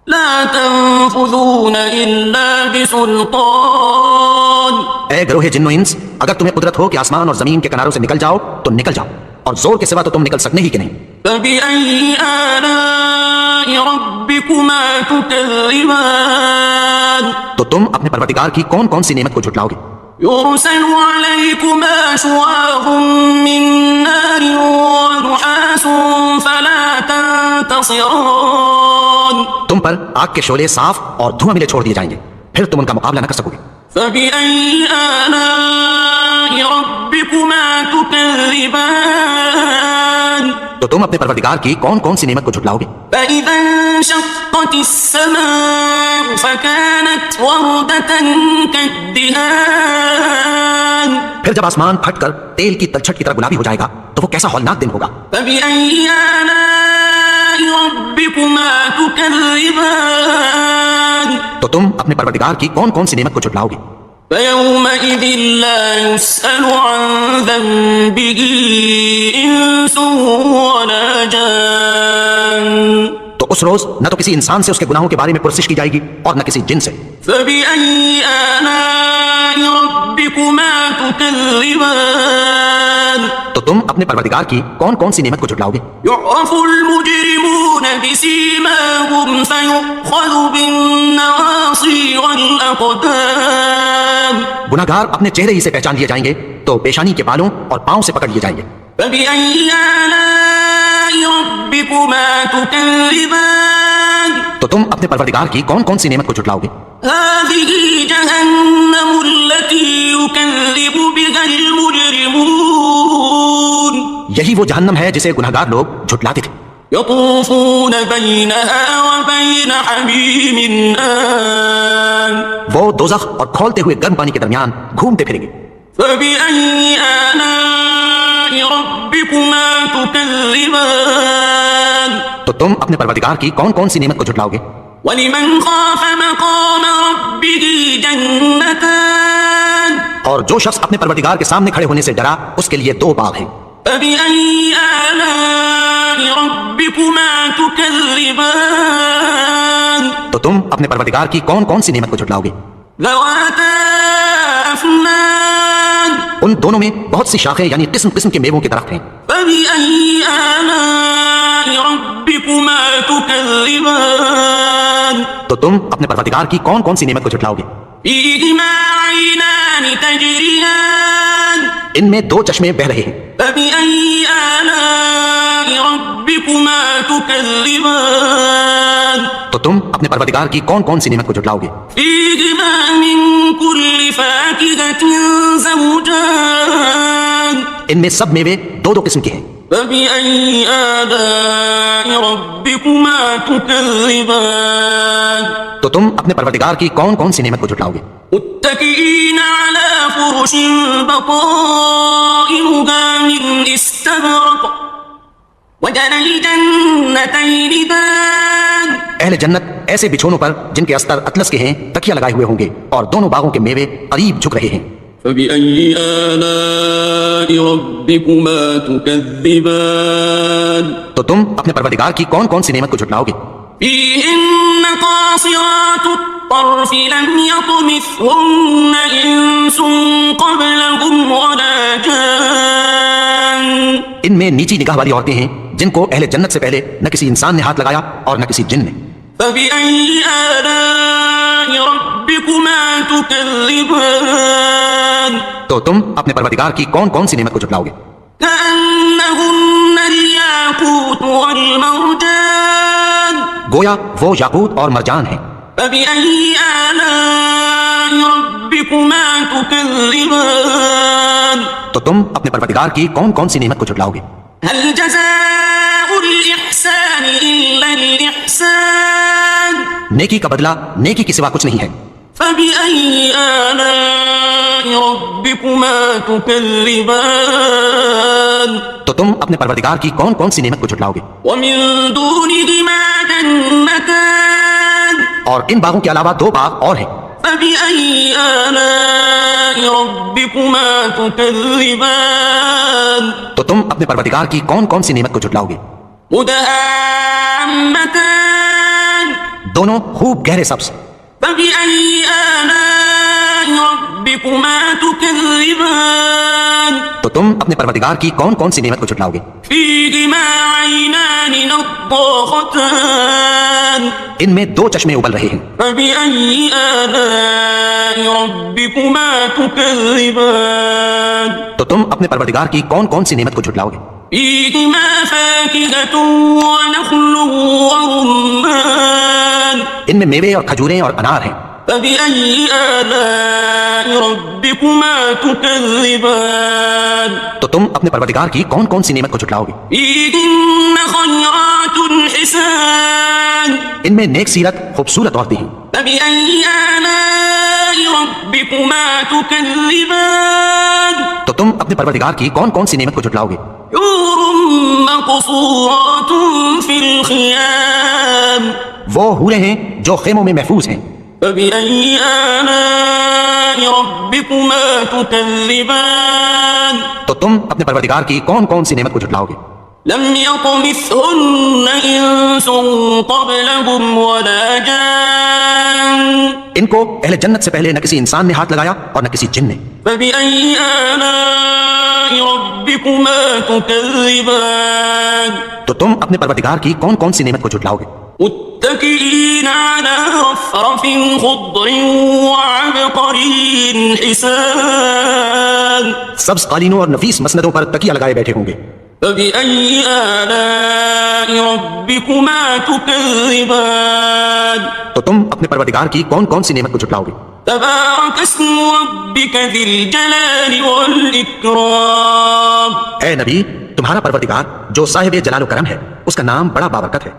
لا تنفذون إلا بسلطان. اے گروہ جن و انس، اگر تمہیں قدرت ہو کہ آسمان اور زمین کے کناروں سے نکل جاؤ تو نکل جاؤ، اور زور کے سوا تو تم نکل سکنے ہی کہ نہیں. فبأي آلاء ربكما تكذبان تو تم اپنے پروردگار کی کون کون سی نعمت کو جھٹلاؤ گے؟ يرسل عليكما شواظ من نار ونحاس فلا تنتصران. تم پر آگ کے شعلے صاف اور دھواں ملے چھوڑ دیے جائیں گے، پھر تم ان کا مقابلہ نہ کر سکو گے. فبأي آلاء ربكما تكذبان تو تم اپنے پروردگار کی کون کون سی نعمت کو جھٹلاؤ گے؟ فإذا انشقت السماء فكانت وردة كالدهان پھر جب آسمان پھٹ کر تیل کی تلچھٹ کی طرح گلابی ہو جائے گا تو وہ کیسا ہولناک دن ہوگا. فبأي آلاء ربكما تكذبان تو تم اپنے پروردگار کی کون کون سی نعمت کو جھٹلاؤ گے؟ فيومئذ لا يسأل عن ذنبه إنس ولا جان. تو اس روز نہ تو کسی انسان سے اس کے گناہوں کے بارے میں پرسش کی جائے گی اور نہ کسی جن سے. فبأي آلاء ربكما تكذبان تو تم اپنے پروردگار کی کون کون سی نعمت کو جھٹلاؤ گے؟ يعرف المجرمون بسيماهم فيؤخذ بالنواصي والأقدام. گناہگار اپنے چہرے ہی سے پہچان لیے جائیں گے تو پیشانی کے بالوں اور پاؤں سے پکڑ لیے جائیں گے. فبأي آلاء ربكما ربكما تكذبان تو تم اپنے پروردگار کی کون کون سی نعمت کو جھٹلاؤ گے؟ هذه جهنم التي يكذب بها المجرمون یہی وہ جہنم ہے جسے گنہگار لوگ جھٹلاتے تھے. يطوفون بينها وبين حميم آن وہ دوزخ اور کھولتے ہوئے گرم پانی کے درمیان گھومتے پھریں گے. فبأي آلاء ربكما تكذبان تو تم اپنے پروردگار کی کون کون سی نعمت کو جھٹلاؤ گے؟ ولمن خاف مقام ربه جنتان اور جو شخص اپنے پروردگار کے سامنے کھڑے ہونے سے ڈرا اس کے لیے 2 باغ ہیں. فبأي آلاء ربكما تكذبان تو تم اپنے پروردگار کی کون کون سی نعمت کو جھٹلاؤ گے؟ ذواتا أفنان ان دونوں میں بہت سی شاخیں یعنی قسم قسم کے میووں کے درخت ہیں. فبأي آلاء ربكما تكذبان تو تم اپنے پروردگار کی کون کون سی نعمت کو جھٹلاؤ گے؟ فيهما عينان تجريان ان میں 2 چشمے بہ رہے ہیں. فبأي آلاء ربكما تكذبان تو تم اپنے پروردگار کی کون کون سی نعمت کو جھٹلاؤ گے؟ فيهما من كل فاكهة زوجان ان میں سب میوے 2 قسم کے ہیں. فبأي آلاء ربكما تكذبان تو تم اپنے پروردگار کی کون کون سی نعمت کو جھٹلاؤ گے؟ متكئين على فرش بطائنها من استبرق وجنى الجنتين دان اہل جنت ایسے بچھونوں پر جن کے استر اطلس کے ہیں تکیہ لگائے ہوئے ہوں گے اور دونوں باغوں کے میوے قریب جھک رہے ہیں. فبأي آلاء ربكما تكذبان تو تم اپنے پروردگار کی کون کون سی نعمت کو جھٹلاؤ گے؟ فيهن قاصرات الطرف لم يطمثهن إنس قبلهم ولا جان ان میں نیچی نگاہ والی عورتیں ہیں جن کو اہل جنت سے پہلے نہ کسی انسان نے ہاتھ لگایا اور نہ کسی جن نے. فبأي آلاء ربكما تكذبان تو تم اپنے پروردگار کی کون کون سی نعمت کو جھٹلاؤ گے؟ كأنهن الياقوت والمرجان گویا وہ یاقوت اور مرجان ہیں. فبأي آلاء ربكما تكذبان تو تم اپنے پروردگار کی کون کون سی نعمت کو جھٹلاؤ گے؟ هل جزاء الإحسان إلا الإحسان نیکی کا بدلہ نیکی کے سوا کچھ نہیں ہے. فبأي آلاء ربكما تكذبان تو تم اپنے پروردگار کی کون کون سی نعمت کو جھٹلاؤ گے؟ ومن دونهما جنتان اور ان باغوں کے علاوہ 2 باغ اور ہیں. فبأي آلاء ربكما تكذبان تو تم اپنے پروردگار کی کون کون سی نعمت کو جھٹلاؤ گے؟ مدهامتان دونوں خوب گہرے سبز. فبأي آلاء ربكما تكذبان تو تم اپنے پروردگار کی کون کون سی نعمت کو جھٹلاؤ گے؟ فيهما عينان نضاختان ان میں 2 چشمے ابل رہے ہیں. فبأي آلاء ربكما تكذبان تو تم اپنے پروردگار کی کون کون سی نعمت کو جھٹلاؤ گے؟ فيهما فاكهة ونخل ورمان ان میں میوے اور کھجوریں اور انار ہیں. فبأي آلاء ربكما تكذبان تو تم اپنے پروردگار کی کون کون سی نعمت کو جھٹلاؤ گے؟ فيهن خيرات حسان ان میں نیک سیرت خوبصورت عورتیں ہیں. فبأي آلاء ربكما تكذبان تو تم اپنے پروردگار کی کون کون سی نعمت کو جھٹلاؤ گے؟ حور مقصورات في الخيام وہ حوریں ہیں جو خیموں میں محفوظ ہیں. فبأي آلاء ربكما تكذبان تو تم اپنے پروردگار کی کون کون سی نعمت کو جھٹلاؤ گے؟ لم يطمثهن إنس قبلهم ولا جان ان کو اہل جنت سے پہلے نہ کسی انسان نے ہاتھ لگایا اور نہ کسی جن نے. فبأي آلاء ربكما تكذبان تو تم اپنے پروردگار کی کون کون سی نعمت کو جھٹلاؤ گے؟ متكئين على رفرف خضر وعبقري حسان سبز قالینوں اور نفیس مسندوں پر تکیہ لگائے بیٹھے ہوں گے. فبأي آلاء ربكما تكذبان تو تم اپنے پروردگار کی کون کون سی نعمت کو جھٹلاؤ گے؟ تبارك اسم ربك ذي الجلال والإكرام. اے نبی، تمہارا پروردگار جو صاحب جلال و کرم ہے، اس کا نام بڑا بابرکت ہے.